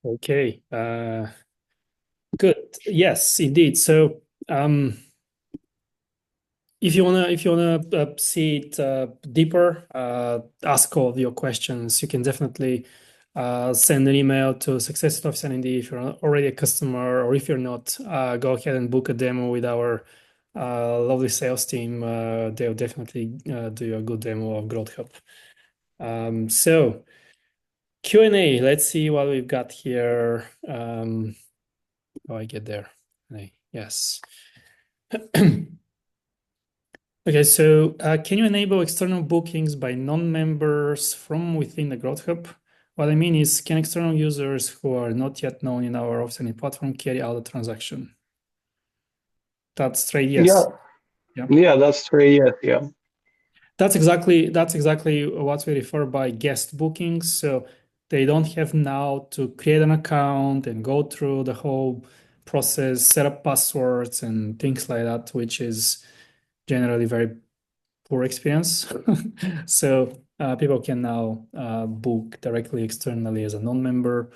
A: Okay. Good. Yes, indeed. So if you wanna see it deeper, ask all of your questions. You can definitely send an email to success at OfficeRnD if you're already a customer, or if you're not, go ahead and book a demo with our lovely sales team. They'll definitely do you a good demo of Growth Hub. So Q&A. Let's see what we've got here. Oh, I get there. Yes. Okay, so can you enable external bookings by non-members from within the Growth Hub? What I mean is, can external users who are not yet known in our OfficeRnD platform carry out a transaction? That's straight yes.
C: Yeah, that's straight yes. Yeah.
A: That's exactly what we refer by guest bookings. So they don't have now to create an account and go through the whole process, set up passwords and things like that, which is generally very poor experience. So people can now book directly externally as a non-member,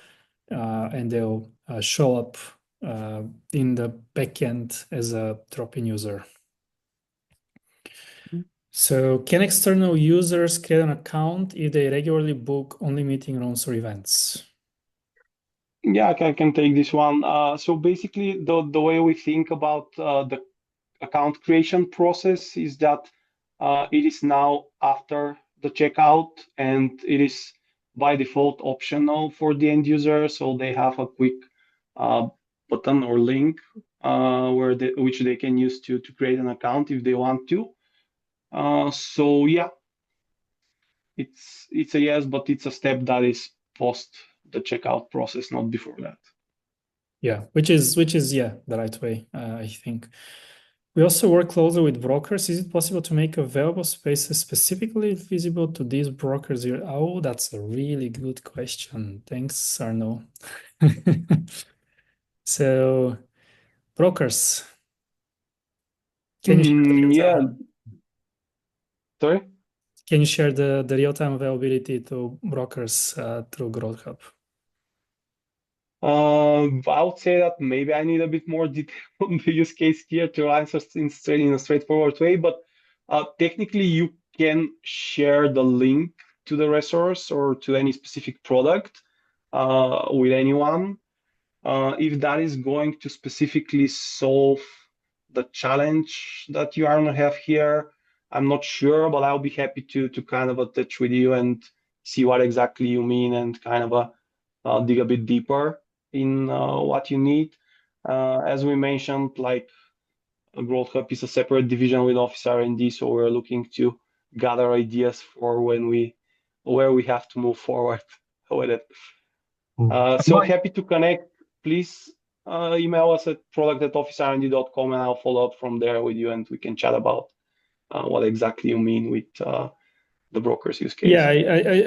A: and they'll show up in the backend as a drop-in user. So can external users create an account if they regularly book only meeting rooms or events?
C: Yeah, I can take this one. So basically, the way we think about the account creation process is that it is now after the checkout, and it is by default optional for the end user. So they have a quick button or link which they can use to create an account if they want to. So yeah, it's a yes, but it's a step that is post the checkout process, not before that.
A: Yeah, which is yeah, the right way, I think. We also work closely with brokers. Is it possible to make available spaces specifically visible to these brokers here? Oh, that's a really good question. Thanks, Arno. So, brokers, can you
C: Yeah, sorry.
A: can you share the real-time availability to brokers through Growth Hub?
C: I would say that maybe I need a bit more detail on the use case here to answer in a straightforward way, but technically you can share the link to the resource or to any specific product with anyone. If that is going to specifically solve the challenge that you are going to have here, I'm not sure, but I'll be happy to kind of touch with you and see what exactly you mean and kind of dig a bit deeper in what you need. As we mentioned, like Growth Hub is a separate division with OfficeRnD, so we're looking to gather ideas for where we have to move forward with it. So happy to connect. Please email us at product@officernd.com and I'll follow up from there with you and we can chat about what exactly you mean with the broker's use case.
A: Yeah,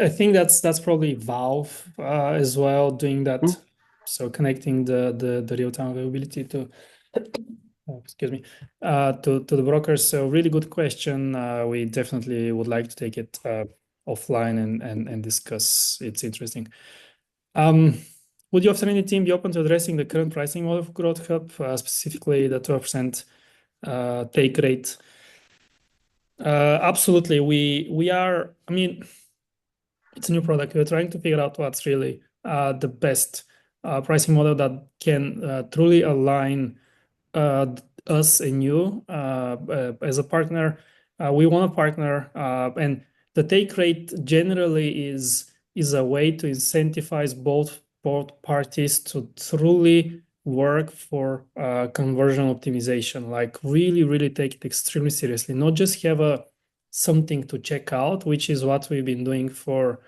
A: I think that's probably Valve as well doing that. So connecting the real-time availability to excuse me to the brokers. So really good question. We definitely would like to take it offline and discuss. It's interesting. Would your OfficeRnD team be open to addressing the current pricing model of Growth Hub, specifically the 12% take rate? Absolutely. We are, I mean, it's a new product. We're trying to figure out what's really the best pricing model that can truly align us and you as a partner. We want to partner, and the take rate generally is a way to incentivize both parties to truly work for conversion optimization. Like really take it extremely seriously. Not just have a something to check out, which is what we've been doing for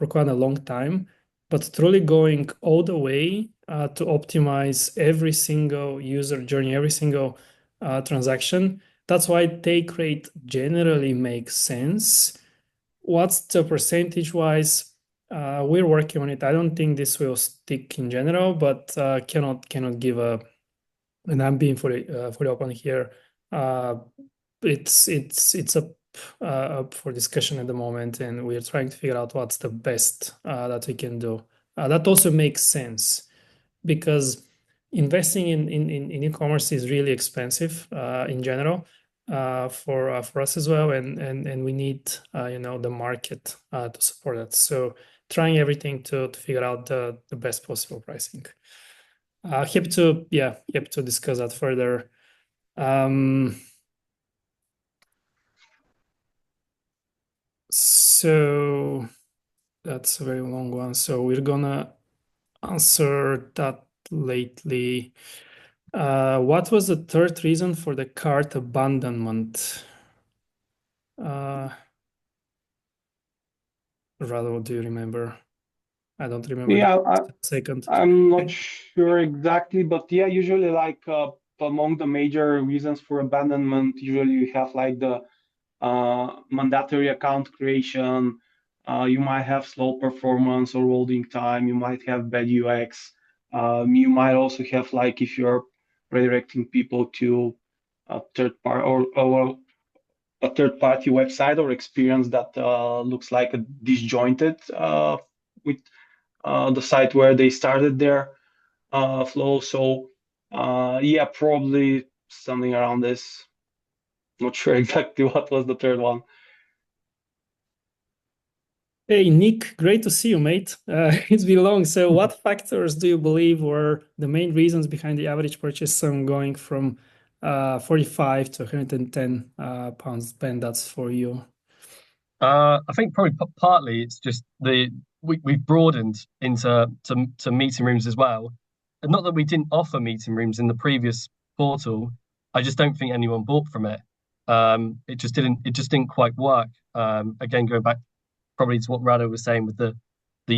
A: quite a long time, but truly going all the way to optimize every single user journey, every single transaction. That's why take rate generally makes sense. What's the percentage wise? We're working on it. I don't think this will stick in general, but cannot give a. And I'm being fully open here. Uh, it's up for discussion at the moment, and we're trying to figure out what's the best that we can do. That also makes sense because investing in e-commerce is really expensive in general for us as well, and we need the market to support that. So trying everything to figure out the best possible pricing. Happy to discuss that further. Um, so that's a very long one. So we're gonna answer that lately. What was the third reason for the cart abandonment? Uh, Rado, do you remember? I don't remember the
C: Yeah,
A: second.
C: I'm not sure exactly, but yeah, usually like among the major reasons for abandonment, usually you have like the mandatory account creation. You might have slow performance or loading time. You might have bad UX. You might also have like if you're redirecting people to a third part or a third party website or experience that looks like a disjointed with the site where they started their flow. So yeah, probably something around this. Not sure exactly what was the third one.
A: Hey, Nick, great to see you, mate. It's been long. So, what factors do you believe were the main reasons behind the average purchase sum going from 45 to 110 pounds spend? That's for you.
B: I think probably partly it's just we've broadened into to meeting rooms as well. And not that we didn't offer meeting rooms in the previous portal. I just don't think anyone bought from it. It just didn't quite work. Again, going back probably to what Rado was saying with the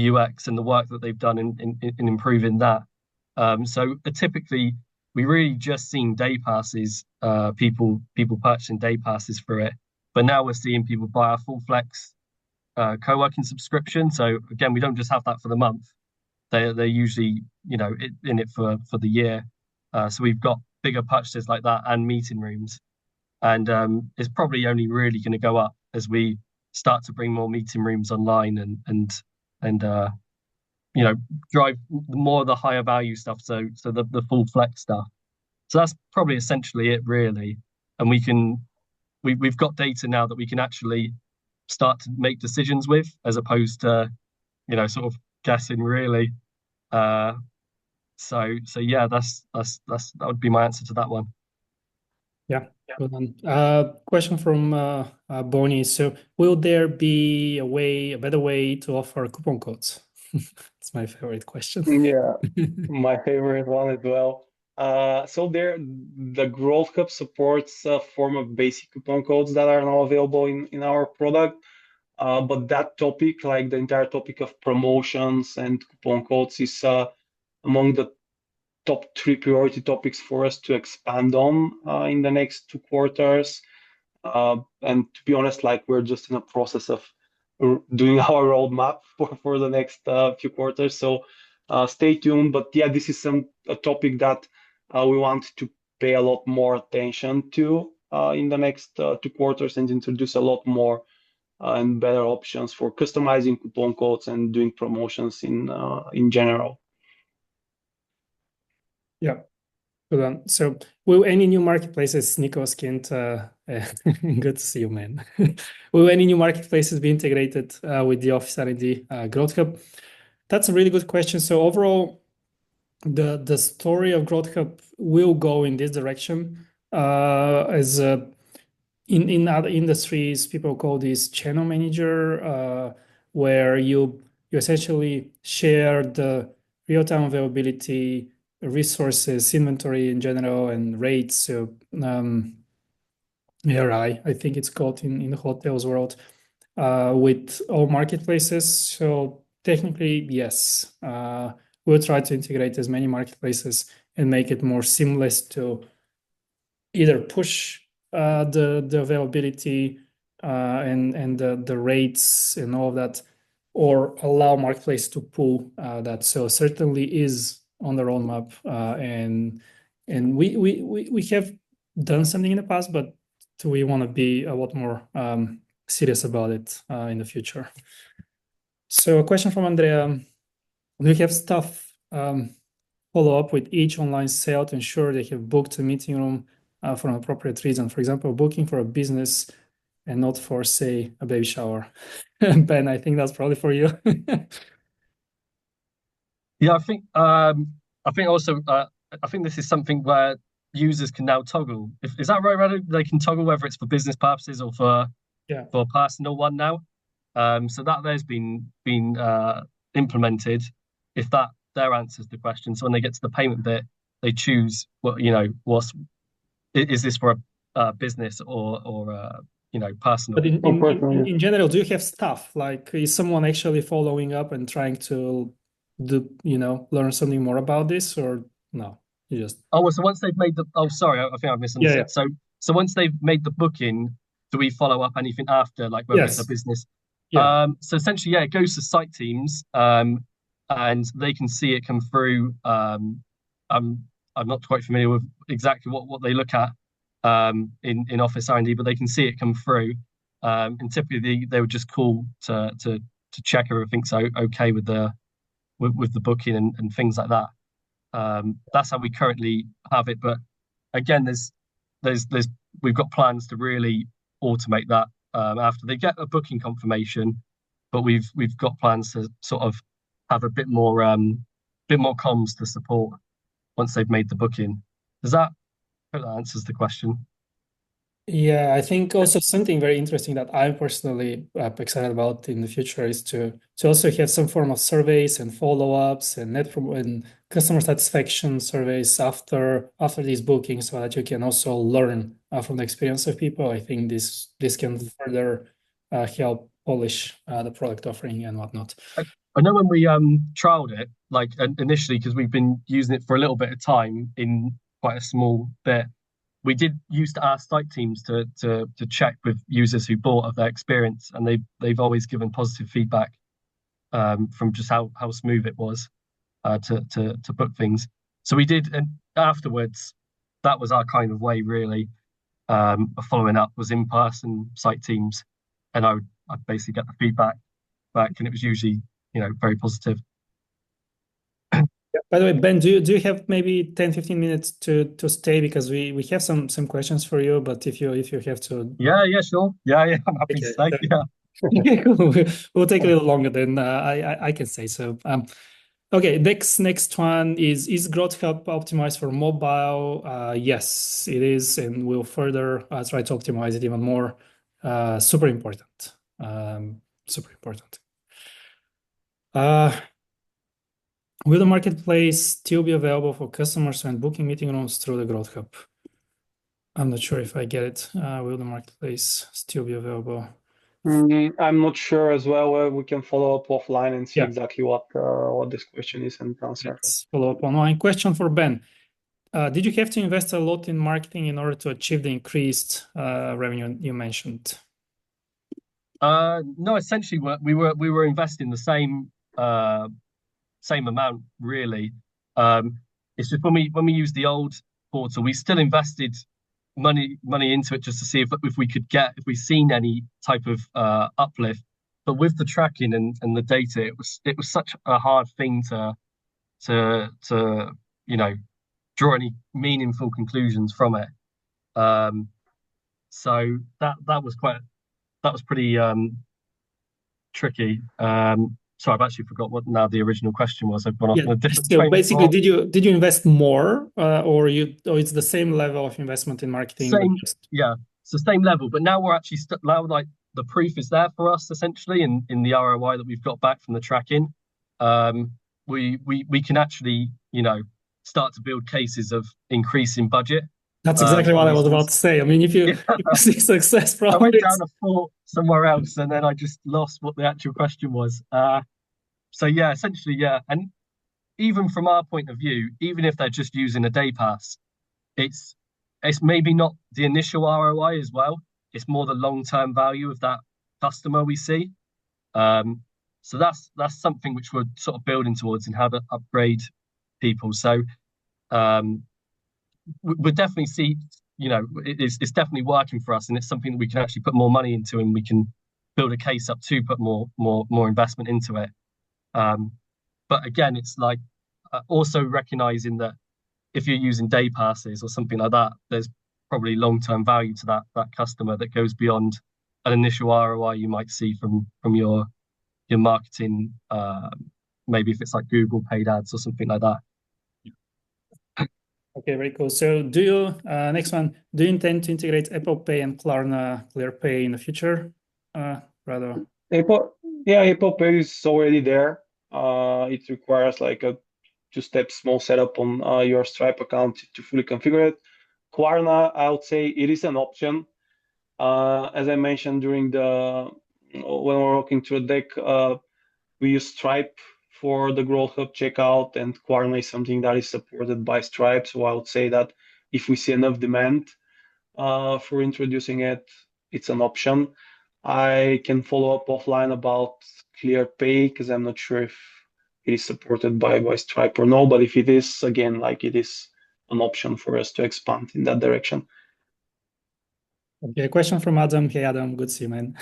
B: UX and the work that they've done in improving that. So typically we really just seen day passes, people purchasing day passes for it. But now we're seeing people buy our full flex co-working subscription. So again, we don't just have that for the month. They're usually in it for the year. So we've got bigger purchases like that and meeting rooms, and it's probably only really going to go up as we start to bring more meeting rooms online and you know drive more of the higher value stuff. So the full flex stuff. So that's probably essentially it, really. And we've got data now that we can actually start to make decisions with, as opposed to sort of guessing, really. Uh, so yeah, that would be my answer to that one.
A: Yeah, good one. Question from Bonnie. So, will there be a better way to offer coupon codes? It's my favorite question.
C: Yeah, my favorite one as well. So there, the Growth Hub supports a form of basic coupon codes that are now available in our product. But that topic, like the entire topic of promotions and coupon codes, is among the top three priority topics for us to expand on in the next 2 quarters. And to be honest, like we're just in a process of doing our roadmap for the next few quarters. So stay tuned. But yeah, this is a topic that we want to pay a lot more attention to in the next 2 quarters and introduce a lot more and better options for customizing coupon codes and doing promotions in general.
A: Yeah. Good one. So, will any new marketplaces, Nikos Kint, good to see you, man. Will any new marketplaces be integrated with the OfficeRnD Growth Hub? That's a really good question. So, overall, the story of Growth Hub will go in this direction. As in other industries, people call this channel manager, where you essentially share the real-time availability, resources, inventory in general, and rates. So ARI, I think it's called in the hotels world, with all marketplaces. So technically, yes, we'll try to integrate as many marketplaces and make it more seamless to either push the availability and the rates and all of that, or allow marketplace to pull that. So certainly is on the roadmap, and we have done something in the past, but we want to be a lot more serious about it in the future. So a question from Andrea: do you have staff follow up with each online sale to ensure they have booked a meeting room for an appropriate reason? For example, booking for a business and not for, say, a baby shower. Ben, I think that's probably for you.
B: Yeah, I think also I think this is something where users can now toggle. Is that right, Radu? They can toggle whether it's for business purposes or
A: Yeah.
B: for a personal one now. So that there's been implemented. If that there answers the question, so when they get to the payment bit, they choose what is this for a business or personal.
A: But
C: Personally.
A: in general, do you have staff? Like, is someone actually following up and trying to learn something more about this, or no? You just
B: Oh, so once they've made the sorry, I think I've
A: yeah.
B: misunderstood. So once they've made the booking, do we follow up anything after, like whether it's a
A: Yes.
B: business?
A: Yeah.
B: So essentially, yeah, it goes to site teams, and they can see it come through. I'm not quite familiar with exactly what they look at in OfficeRnD, but they can see it come through. And typically they would just call to check everything's okay with the booking and things like that. That's how we currently have it. But again, there's we've got plans to really automate that after they get a booking confirmation. But we've got plans to sort of have a bit more comms to support once they've made the booking. Does that hope that answers the question?
A: Yeah, I think also something very interesting that I'm personally excited about in the future is to also have some form of surveys and follow-ups and and customer satisfaction surveys after these bookings, so that you can also learn from the experience of people. I think this can further help polish the product offering and whatnot.
B: I know when we trialed it, like initially, because we've been using it for a little bit of time in quite a small bit, we did used to ask site teams to check with users who bought of their experience, and they've always given positive feedback from just how smooth it was to book things. So we did, and afterwards, that was our kind of way really. Of following up was in person site teams, and I'd basically get the feedback back, and it was usually very positive.
A: By the way, Ben, do you have maybe 10-15 minutes to stay, because we have some questions for you, but if you have to.
B: Yeah, sure. Yeah, I'm happy to
A: Okay.
B: stay. Yeah.
A: Okay, cool. We'll take a little longer than I can say. So, okay, next one is Growth Hub optimized for mobile? Yes, it is, and we'll further try to optimize it even more. Super important. Super important. Will the marketplace still be available for customers when booking meeting rooms through the Growth Hub? I'm not sure if I get it. Will the marketplace still be available?
C: I'm not sure as well. We can follow up offline and see
A: Yeah.
C: exactly what this question is and answer.
A: Let's follow up online. Question for Ben. Did you have to invest a lot in marketing in order to achieve the increased revenue you mentioned?
B: No, essentially we were investing the same amount really. It's just when we used the old portal, we still invested money into it just to see if we seen any type of uplift. But with the tracking and the data, it was such a hard thing to draw any meaningful conclusions from it. So that was pretty tricky. So I've actually forgot what now the original question was. I've gone off on a different
A: So
B: train of
A: basically,
B: thought.
A: did you invest more, or it's the same level of investment in marketing?
B: Same, yeah, it's the same level, but now we're actually now like the proof is there for us essentially in the ROI that we've got back from the tracking. We can actually start to build cases of increasing budget.
A: That's exactly what I was about to say. I mean, if you see success,
B: I
A: probably
B: went down a thought somewhere else, and then I just lost what the actual question was. So yeah, essentially, yeah, and even from our point of view, even if they're just using a day pass, it's it's maybe not the initial ROI as well. It's more the long-term value of that customer we see. Um, so that's something which we're sort of building towards and how to upgrade people. So um, we definitely see, it's definitely working for us, and it's something that we can actually put more money into, and we can build a case up to put more investment into it. Um, but again, it's like also recognizing that if you're using day passes or something like that, there's probably long-term value to that customer that goes beyond an initial ROI you might see from your marketing. Maybe if it's like Google paid ads or something like that.
A: Okay, very cool. So next one, do you intend to integrate Apple Pay and Klarna ClearPay in the future? Rather.
C: Apple Pay is already there. It requires like a two-step small setup on your Stripe account to fully configure it. Klarna, I would say it is an option. As I mentioned when we're walking through the deck, we use Stripe for the Growth Hub checkout, and Klarna is something that is supported by Stripe. So I would say that if we see enough demand for introducing it, it's an option. I can follow up offline about ClearPay because I'm not sure if it is supported by Stripe or no, but if it is, again, like it is an option for us to expand in that direction.
A: Okay, a question from Adam. Hey, Adam, good to see you, man.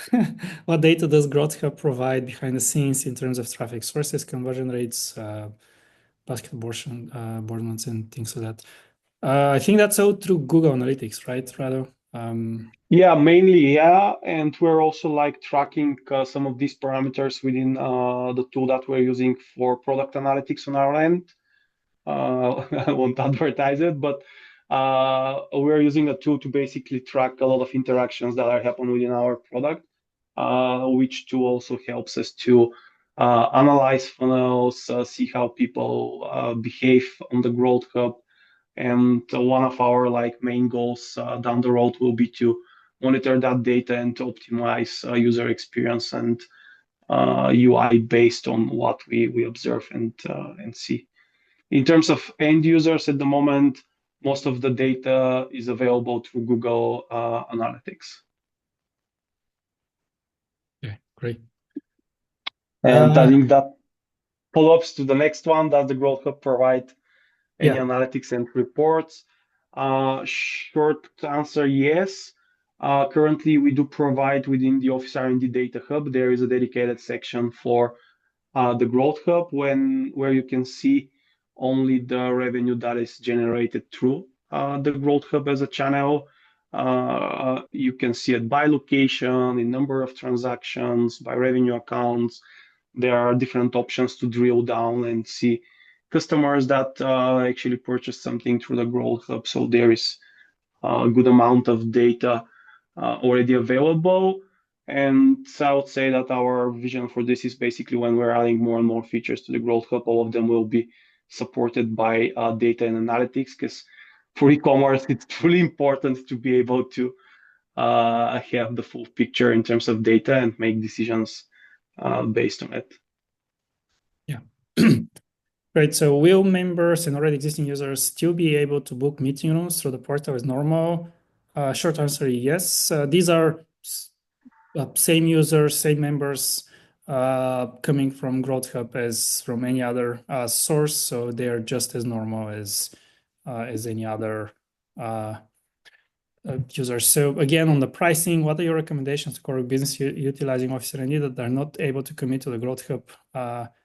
A: What data does Growth Hub provide behind the scenes in terms of traffic sources, conversion rates, basket abortions, and things like that? I think that's all through Google Analytics, right, Rado?
C: Yeah, mainly, yeah. And we're also like tracking some of these parameters within the tool that we're using for product analytics on our end. I won't advertise it, but we're using a tool to basically track a lot of interactions that are happening within our product, which tool also helps us to analyze funnels, see how people behave on the Growth Hub. And one of our like main goals down the road will be to monitor that data and to optimize user experience and UI based on what we observe and see. In terms of end users at the moment, most of the data is available through Google Analytics.
A: Okay, great.
C: And I think that follow-ups to the next one. Does the Growth Hub provide any
A: Yeah.
C: analytics and reports? Short answer, yes. Currently, we do provide within the OfficeRnD Data Hub. There is a dedicated section for the Growth Hub where you can see only the revenue that is generated through the Growth Hub as a channel. You can see it by location, in number of transactions, by revenue accounts. There are different options to drill down and see customers that actually purchased something through the Growth Hub. So there is a good amount of data already available. And so I would say that our vision for this is basically when we're adding more and more features to the Growth Hub, all of them will be supported by data and analytics, because for e-commerce, it's truly important to be able to have the full picture in terms of data and make decisions based on it.
A: Yeah. Right. So will members and already existing users still be able to book meeting rooms through the portal as normal? Short answer, yes. These are same users, same members coming from Growth Hub as from any other source. So they're just as normal as any other users. So again, on the pricing, what are your recommendations to core business utilizing OfficeRnD that are not able to commit to the Growth Hub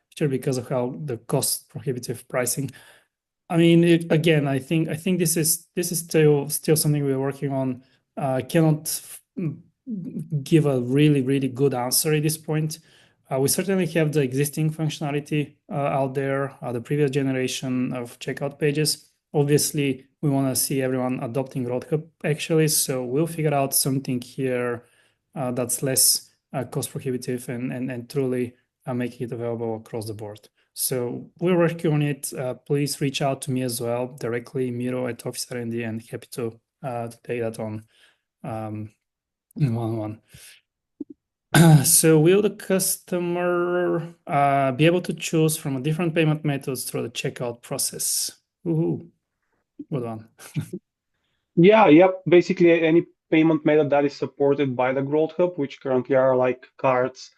A: feature because of how the cost prohibitive pricing? I mean, again, I think this is still something we're working on. Cannot give a really good answer at this point. We certainly have the existing functionality out there, the previous generation of checkout pages. Obviously, we want to see everyone adopting Growth Hub actually, so we'll figure out something here that's less cost prohibitive and truly making it available across the board. So we're working on it. Please reach out to me as well directly, Miro at OfficeRnD, and happy to take that on in one-on-one. So will the customer be able to choose from different payment methods through the checkout process? Ooh, good one.
C: Yeah, yep. Basically, any payment method that is supported by the Growth Hub, which currently are like cards,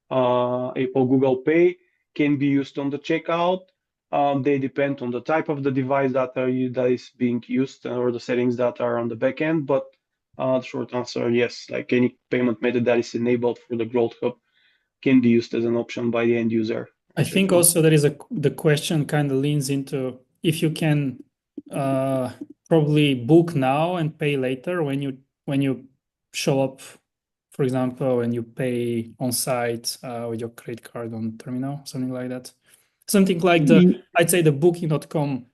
C: Apple, Google Pay, can be used on the checkout. They depend on the type of the device that is being used or the settings that are on the back end. But the short answer, yes, like any payment method that is enabled for the Growth Hub can be used as an option by the end user
A: I
C: for
A: think
C: checkout.
A: also there is the question kind of leans into if you can uh, probably book now and pay later when you show up, for example, when you pay on site with your credit card on terminal, something like that. Something like I'd say the booking.com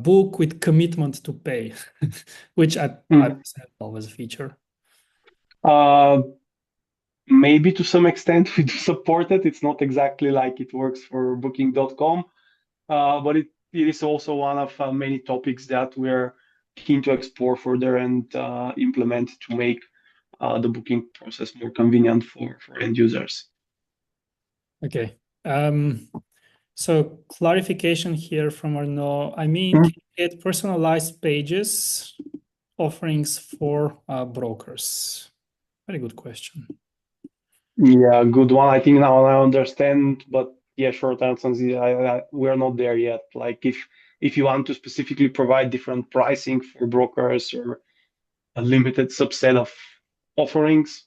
A: book with commitment to pay, which I
C: Mhm.
A: love as a feature.
C: Uh, Maybe to some extent we do support it. It's not exactly like it works for booking.com, but it is also one of many topics that we're keen to explore further and implement to make the booking process more convenient for end users.
A: Okay. So clarification here from Arnaud. I mean,
C: Mhm.
A: can you get personalized pages offerings for brokers? Very good question.
C: Yeah, good one. I think now I understand, but yeah, short answer is we're not there yet. Like if you want to specifically provide different pricing for brokers or a limited subset of offerings,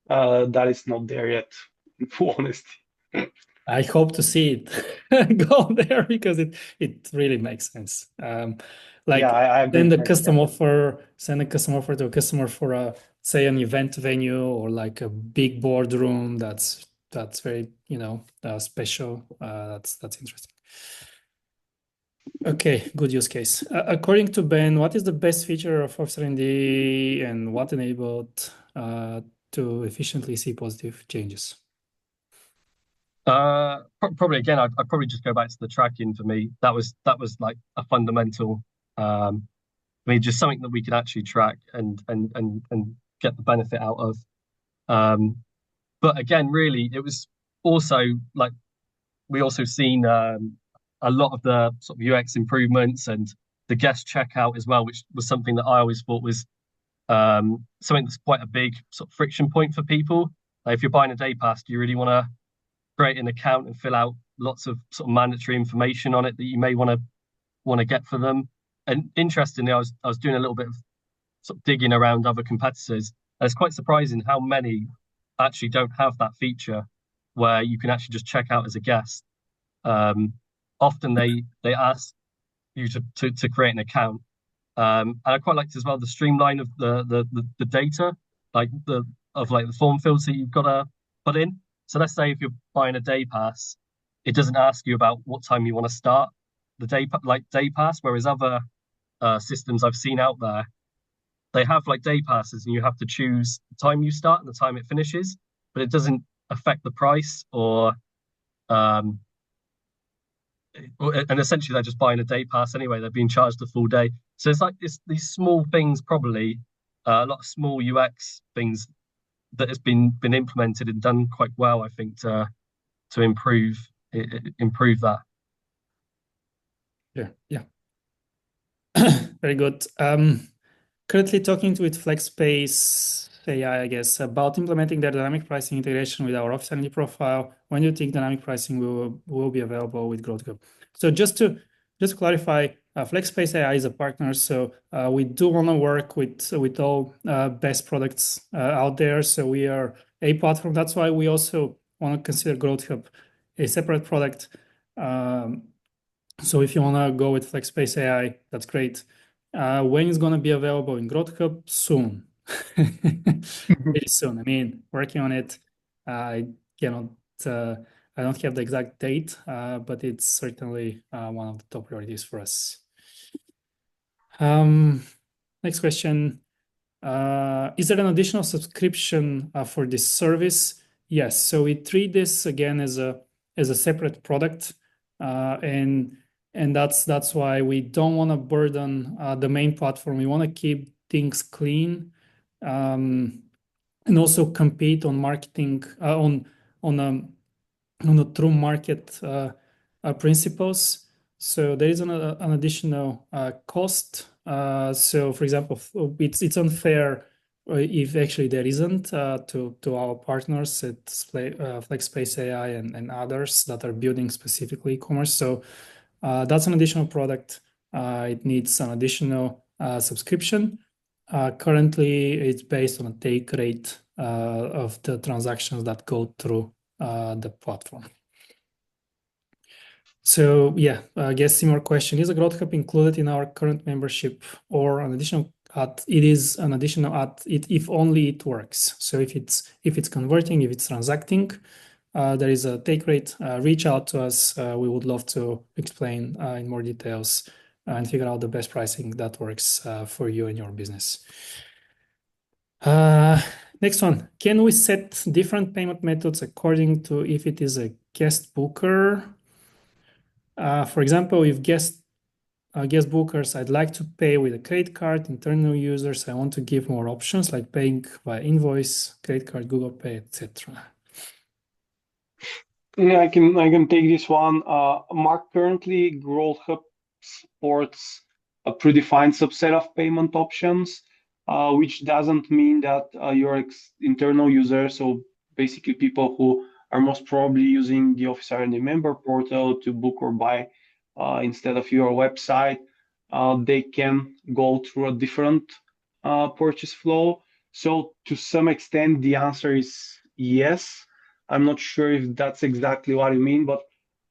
C: that is not there yet, in full honesty.
A: I hope to see it go there because it really makes sense.
C: Yeah,
A: Like
C: I agree. Yeah.
A: send a custom offer to a customer for a say an event venue or like a big boardroom. That's very special. That's interesting. Okay, good use case. According to Ben, what is the best feature of OfficeRnD and what enabled to efficiently see positive changes?
B: Probably again, I'd probably just go back to the tracking for me. That was like a fundamental. I mean, just something that we can actually track and get the benefit out of. Um, but again, really, it was also like we also seen a lot of the sort of UX improvements and the guest checkout as well, which was something that I always thought was something that's quite a big sort of friction point for people. Like if you're buying a day pass, do you really want to create an account and fill out lots of sort of mandatory information on it that you may want to get for them? And interestingly, I was doing a little bit of sort of digging around other competitors, and it's quite surprising how many actually don't have that feature where you can actually just check out as a guest. Um, Often they ask you to create an account, and I quite liked as well the streamline of the data, like the form fields that you've got to put in. So let's say if you're buying a day pass, it doesn't ask you about what time you want to start the day pass, whereas other systems I've seen out there, they have like day passes and you have to choose the time you start and the time it finishes, but it doesn't affect the price or um, and essentially they're just buying a day pass anyway. They're being charged a full day. So it's these small things, probably a lot of small UX things that has been implemented and done quite well, I think, to improve that.
A: Yeah, yeah. Very good. Currently talking with FlexSpace AI, I guess, about implementing their dynamic pricing integration with our OfficeRnD profile. When do you think dynamic pricing will be available with GrowthGroup? So just to clarify, FlexSpace AI is a partner, so we do want to work with all best products out there. So we are a platform. That's why we also want to consider GrowthHub a separate product. So if you want to go with FlexSpace AI, that's great. When it's going to be available in Growth Hub? Soon. Pretty soon. I mean, working on it. I cannot, uh, I don't have the exact date, but it's certainly one of the top priorities for us. Next question. Is there an additional subscription for this service? Yes. So we treat this again as a separate product, and that's why we don't want to burden the main platform. We want to keep things clean. Um, and also compete on marketing on a true market principles. So there is an additional cost. So, for example, it's unfair if actually there isn't to our partners at FlexSpace AI and others that are building specifically e-commerce. So that's an additional product. It needs an additional subscription. Currently, it's based on a take rate of the transactions that go through the platform. So yeah, I guess similar question. Is a Growth Hub included in our current membership or an additional ad? It is an additional ad if only it works. So if it's converting, if it's transacting, there is a take rate. Reach out to us. We would love to explain in more details and figure out the best pricing that works for you and your business. Next one. Can we set different payment methods according to if it is a guest booker? For example, if guest bookers, I'd like to pay with a credit card. Internal users, I want to give more options like paying by invoice, credit card, Google Pay, etc.
C: Yeah, I can take this one. Mark, currently Growth Hub supports a predefined subset of payment options, which doesn't mean that your internal users, so basically people who are most probably using the OfficeRnD member portal to book or buy instead of your website, they can go through a different purchase flow. So to some extent, the answer is yes. I'm not sure if that's exactly what you mean, but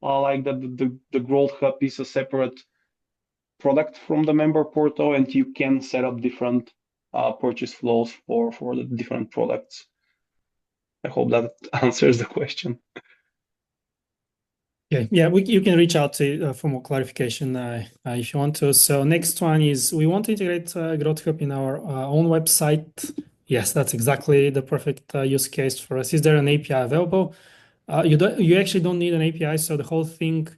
C: like the Growth Hub is a separate product from the member portal, and you can set up different purchase flows for the different products. I hope that answers the question.
A: Yeah, you can reach out to for more clarification if you want to. So next one is we want to integrate Growth Hub in our own website. Yes, that's exactly the perfect use case for us. Is there an API available? You actually don't need an API, so the whole thing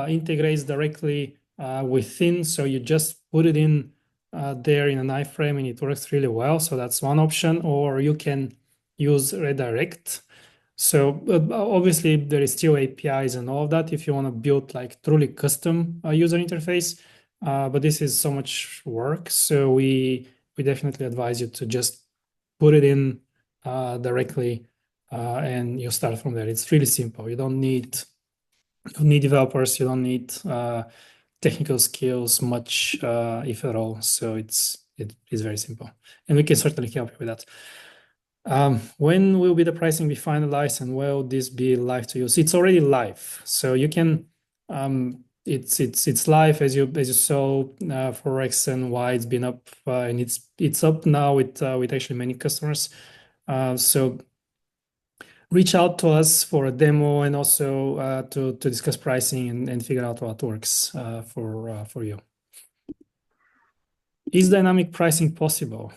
A: integrates directly within. So you just put it in there in an iframe, and it works really well. So that's one option. Or you can use redirect. So obviously there is still APIs and all of that if you want to build like truly custom user interface. But this is so much work, so we definitely advise you to just put it in directly and you start from there. It's really simple. You don't need developers. You don't need technical skills much, if at all. So it is very simple, and we can certainly help you with that. When will be the pricing be finalized and will this be live to use? It's already live, so you can. It's live as you saw for X and Y. It's been up and it's up now with actually many customers. So reach out to us for a demo and also to discuss pricing and figure out what works for you. Is dynamic pricing possible?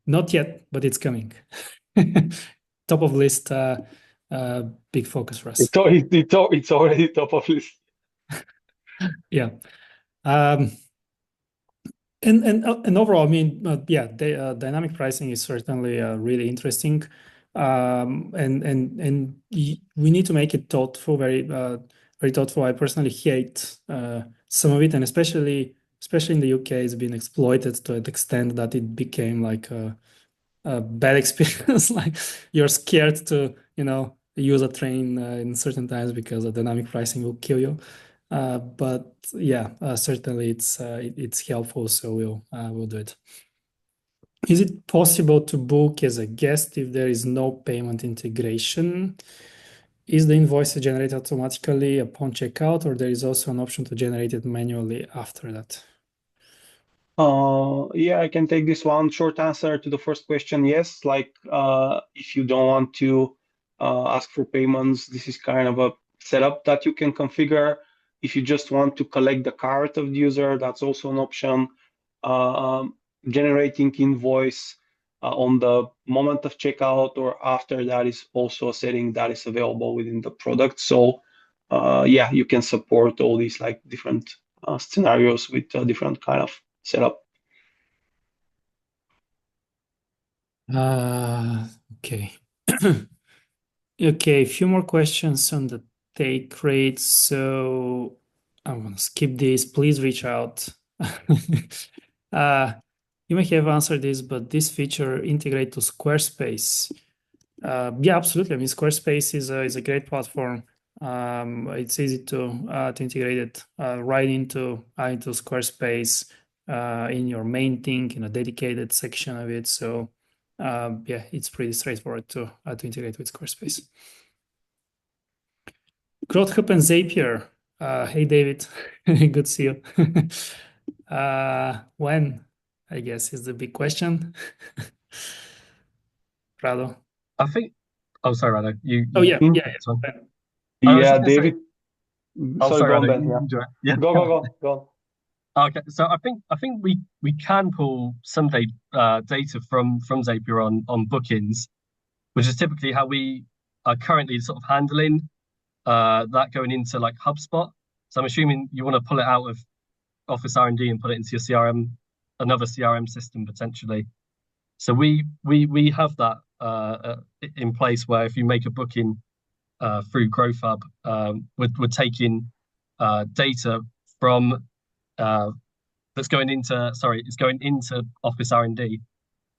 A: Not yet, but it's coming. Top of list, big focus for us.
C: It's already top of list.
A: Yeah. And overall, I mean, dynamic pricing is certainly really interesting. And we need to make it thoughtful, very thoughtful. I personally hate some of it, and especially in the UK, it's been exploited to an extent that it became like a bad experience. Like you're scared to, use a train in certain times because the dynamic pricing will kill you. But yeah, certainly it's helpful, so we'll do it. Is it possible to book as a guest if there is no payment integration? Is the invoice generated automatically upon checkout, or there is also an option to generate it manually after that?
C: Yeah, I can take this one. Short answer to the first question, yes. Like, if you don't want to ask for payments, this is kind of a setup that you can configure. If you just want to collect the card of the user, that's also an option. Generating invoice on the moment of checkout or after that is also a setting that is available within the product. So, yeah, you can support all these like different scenarios with different kind of setup.
A: Okay. Okay, a few more questions on the take rate. So I'm gonna skip this. Please reach out. Uh, you may have answered this, but this feature integrate to Squarespace. Yeah, absolutely. I mean, Squarespace is a great platform. It's easy to integrate it right into Squarespace in your main thing in a dedicated section of it. So yeah, it's pretty straightforward to integrate with Squarespace. Growth Hub and Zapier. Hey, David. Good to see you. When, I guess, is the big question. Rado.
B: I think. Oh, sorry, Rado. You
A: Oh,
B: you
A: yeah,
C: Hmm?
A: yeah,
B: this one.
A: yeah.
B: I was just
C: Yeah,
B: gonna say.
C: David.
B: Oh,
C: Sorry,
B: sorry,
C: go on,
B: Rado.
C: Ben. Yeah,
B: You do it. Yeah.
C: go on.
B: Okay, so I think we can pull some data from Zapier on bookings, which is typically how we are currently sort of handling that going into like HubSpot. So I'm assuming you want to pull it out of Office R&D and put it into your CRM, another CRM system potentially. So we have that in place where if you make a booking through Growth Hub, we're taking data from that's going into sorry, it's going into Office R&D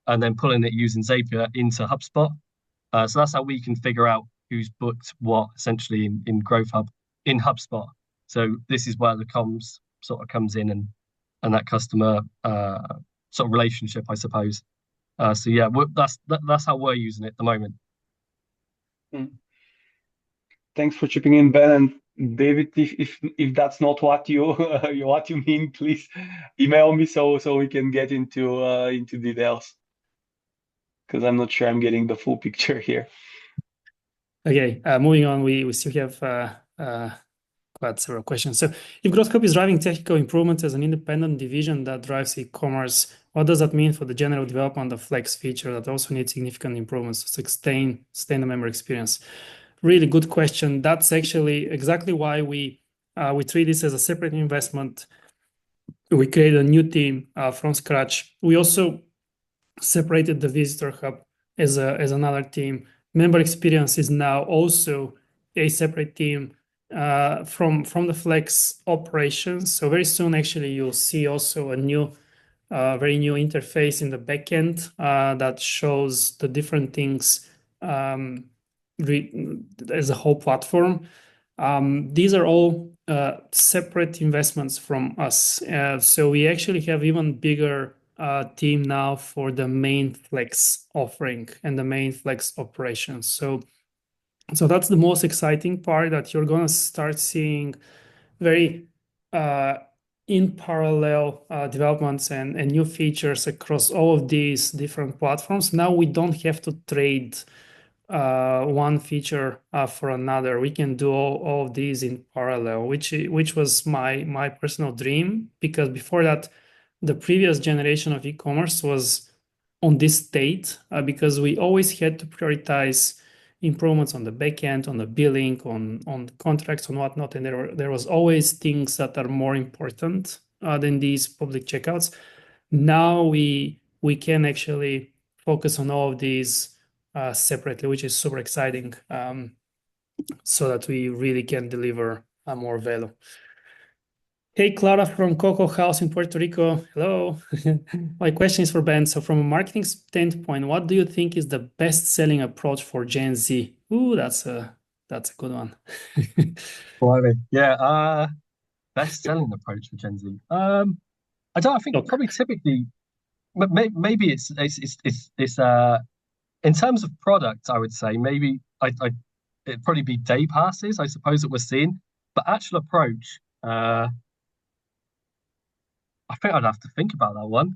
B: and then pulling it using Zapier into HubSpot. So that's how we can figure out who's booked what essentially in Growth Hub in HubSpot. So this is where the comms sort of comes in and that customer sort of relationship, I suppose. So yeah, that's how we're using it at the moment.
C: Hmm. Thanks for chipping in, Ben and David. If that's not what you what you mean, please email me so we can get into details because I'm not sure I'm getting the full picture here.
A: Okay, moving on, we still have quite several questions. So, if GrowthCop is driving technical improvement as an independent division that drives e-commerce, what does that mean for the general development of Flex feature that also needs significant improvements to sustain the member experience? Really good question. That's actually exactly why we treat this as a separate investment. We created a new team from scratch. We also separated the visitor hub as another team. Member experience is now also a separate team from the Flex operations. So very soon, actually, you'll see also a new, very new interface in the backend that shows the different things um, as a whole platform. These are all separate investments from us. So we actually have even bigger team now for the main Flex offering and the main Flex operations. So that's the most exciting part that you're gonna start seeing very uh, in parallel developments and new features across all of these different platforms. Now we don't have to trade one feature for another. We can do all of these in parallel, which was my personal dream because before that, the previous generation of e-commerce was on this state because we always had to prioritize improvements on the backend, on the billing, on contracts, and whatnot, and there was always things that are more important than these public checkouts. Now we can actually focus on all of these separately, which is super exciting, so that we really can deliver more value. Hey, Clara from Coco House in Puerto Rico. Hello. My question is for Ben. So, from a marketing standpoint, what do you think is the best-selling approach for Gen Z? Ooh, that's a good one.
B: Blimey. Yeah. Best selling approach for Gen Z. I don't. I think
A: Look,
B: probably typically, maybe it's in terms of product. I would say maybe I it'd probably be day passes. I suppose that we're seeing, but actual approach. I think I'd have to think about that one.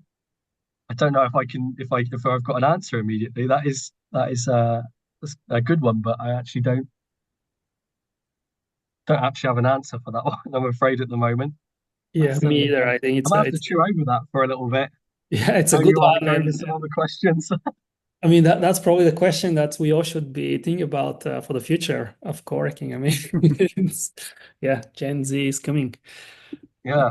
B: I don't know if I can if I've got an answer immediately. That is that's a good one, but I actually don't actually have an answer for that one. I'm afraid at the moment.
A: yeah,
B: Best
A: me
B: selling
A: either.
B: approach.
A: I think
B: I might have to chew over that for a little bit.
A: yeah, it's a
B: Don't
A: good
B: you want to
A: one,
B: go over
A: and
B: some other questions?
A: I mean that's probably the question that we all should be thinking about for the future of co-working. I mean, yeah, Gen Z is coming. Uh,
B: Yeah.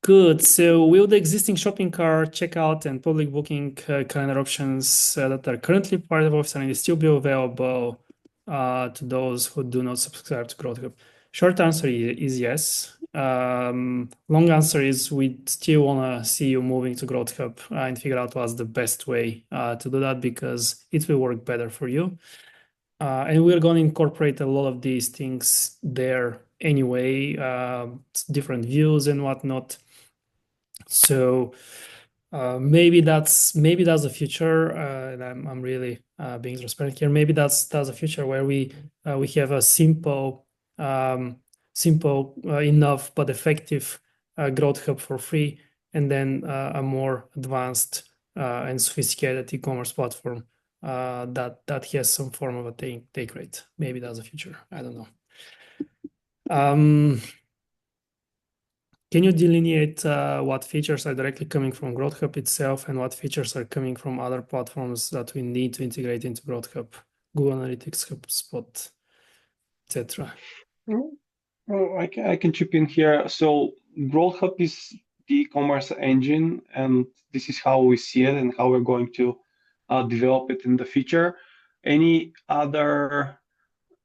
A: Good. So will the existing shopping cart, checkout, and public booking calendar options that are currently part of OfficeRnD still be available to those who do not subscribe to Growth Hub? Short answer is yes. Long answer is we still want to see you moving to Growth Hub and figure out what's the best way to do that because it will work better for you. And we're going to incorporate a lot of these things there anyway, different views and whatnot. So maybe that's the future, and I'm really being transparent here. Maybe that's the future where we have a simple enough but effective growth hub for free, and then a more advanced and sophisticated e-commerce platform that has some form of a take rate. Maybe that's the future. I don't know. Can you delineate what features are directly coming from Growth Hub itself and what features are coming from other platforms that we need to integrate into Growth Hub, Google Analytics, HubSpot, etc.?
C: Well, I can chip in here. So Growth Hub is the e-commerce engine, and this is how we see it and how we're going to develop it in the future. Any other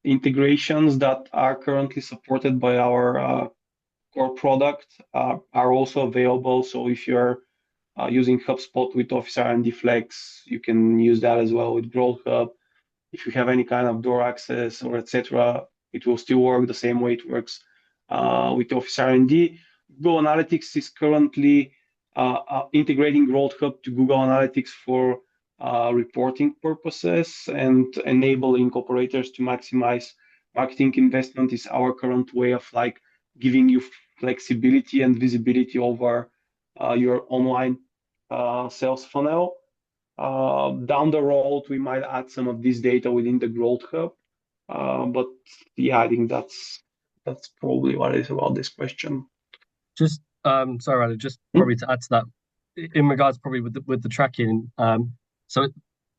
C: integrations that are currently supported by our core product are also available. So if you're using HubSpot with OfficeRnD Flex, you can use that as well with Growth Hub. If you have any kind of door access or etc., it will still work the same way it works with OfficeRnD. Google Analytics is currently integrating Growth Hub to Google Analytics for reporting purposes and enabling operators to maximize marketing investment is our current way of like giving you flexibility and visibility over your online sales funnel. Down the road, we might add some of this data within the Growth Hub. But yeah, I think that's probably what it is about this question.
B: Just sorry, Radu, just probably to add to that, in regards probably with the tracking. So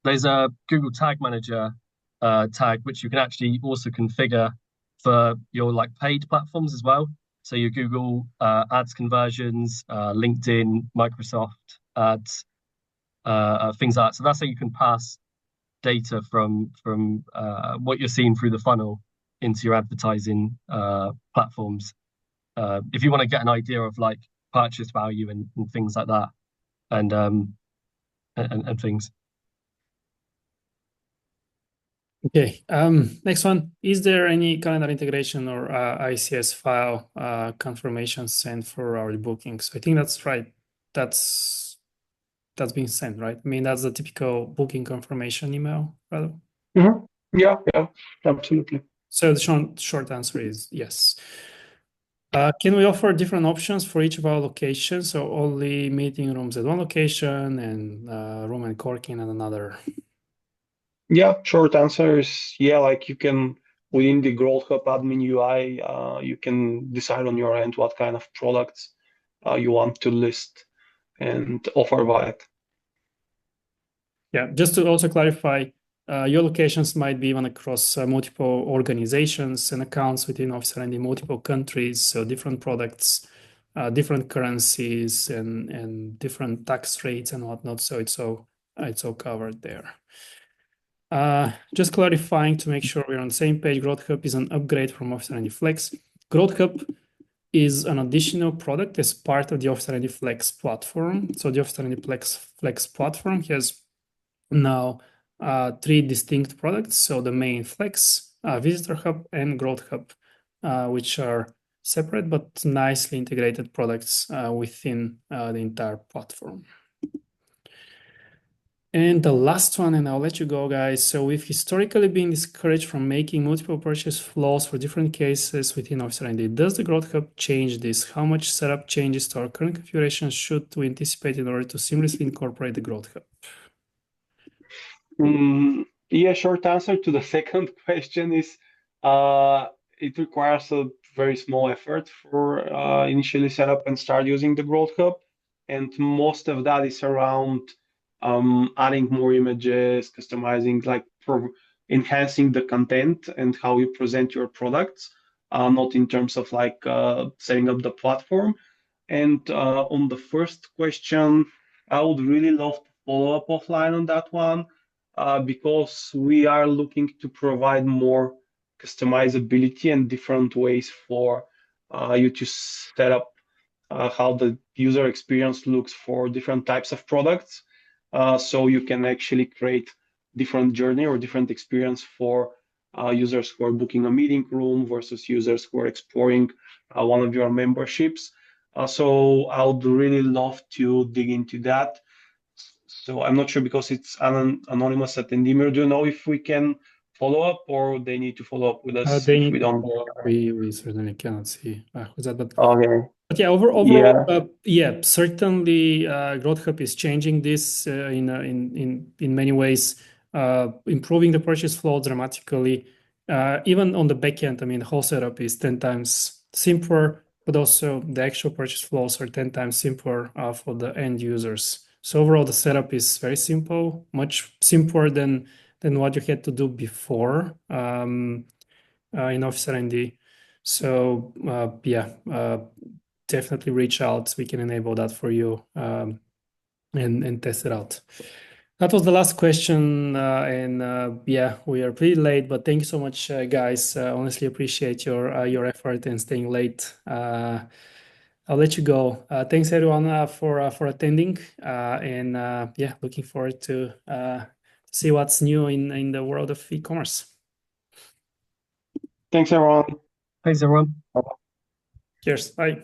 B: there's a Google Tag Manager tag which you can actually also configure for your like paid platforms as well. So your Google Ads conversions, LinkedIn, Microsoft Ads, things like that. So that's how you can pass data from what you're seeing through the funnel into your advertising platforms. If you want to get an idea of like purchase value and things like that, and things.
A: Okay. Next one. Is there any calendar integration or ICS file confirmation sent for our bookings? I think that's right. That's being sent, right? I mean, that's the typical booking confirmation email, rather.
C: Mm-hmm. Yeah, absolutely.
A: So the short answer is yes. Can we offer different options for each of our locations? So only meeting rooms at one location and room and corking at another?
C: Yeah, short answer is yeah, like you can within the Growth Hub admin UI, you can decide on your end what kind of products you want to list and offer via it.
A: Yeah, just to also clarify, your locations might be even across multiple organizations and accounts within OfficeRnD, multiple countries, so different products, different currencies, and different tax rates and whatnot. So it's all covered there. Just clarifying to make sure we're on the same page. Growth Hub is an upgrade from OfficeRnD Flex. Growth Hub is an additional product as part of the OfficeRnD Flex platform. So the OfficeRnD Flex platform has now 3 distinct products. So the main Flex, Visitor Hub, and Growth Hub, which are separate but nicely integrated products within the entire platform. And the last one, and I'll let you go, guys. So we've historically been discouraged from making multiple purchase flows for different cases within OfficeRnD. Does the Growth Hub change this? How much setup changes to our current configuration should we anticipate in order to seamlessly incorporate the Growth Hub?
C: Yeah, short answer to the second question is it requires a very small effort for initially set up and start using the Growth Hub. And most of that is around adding more images, customizing, like enhancing the content and how you present your products, not in terms of like setting up the platform. And on the first question, I would really love to follow up offline on that one because we are looking to provide more customizability and different ways for you to set up how the user experience looks for different types of products. So you can actually create different journey or different experience for users who are booking a meeting room versus users who are exploring one of your memberships. So I would really love to dig into that. So I'm not sure because it's an anonymous attendee. Do you know if we can follow up or they need to follow up with us
A: They
C: if
A: need
C: we
A: to
C: don't?
A: follow up. We certainly cannot see who's that,
C: Okay.
A: but yeah,
C: Yeah.
A: overall, yeah, certainly, Growth Hub is changing this in many ways, improving the purchase flow dramatically. Even on the back end, I mean, the whole setup is 10 times simpler, but also the actual purchase flows are 10 times simpler for the end users. So overall, the setup is very simple, much simpler than what you had to do before in OfficeRnD. So yeah, definitely reach out. We can enable that for you and test it out. That was the last question, and yeah, we are pretty late, but thank you so much, guys. Honestly, appreciate your effort and staying late. I'll let you go. Thanks everyone for attending, and yeah, looking forward to see what's new in the world of e-commerce.
C: Thanks, everyone.
B: Thanks, everyone.
A: Cheers. Bye.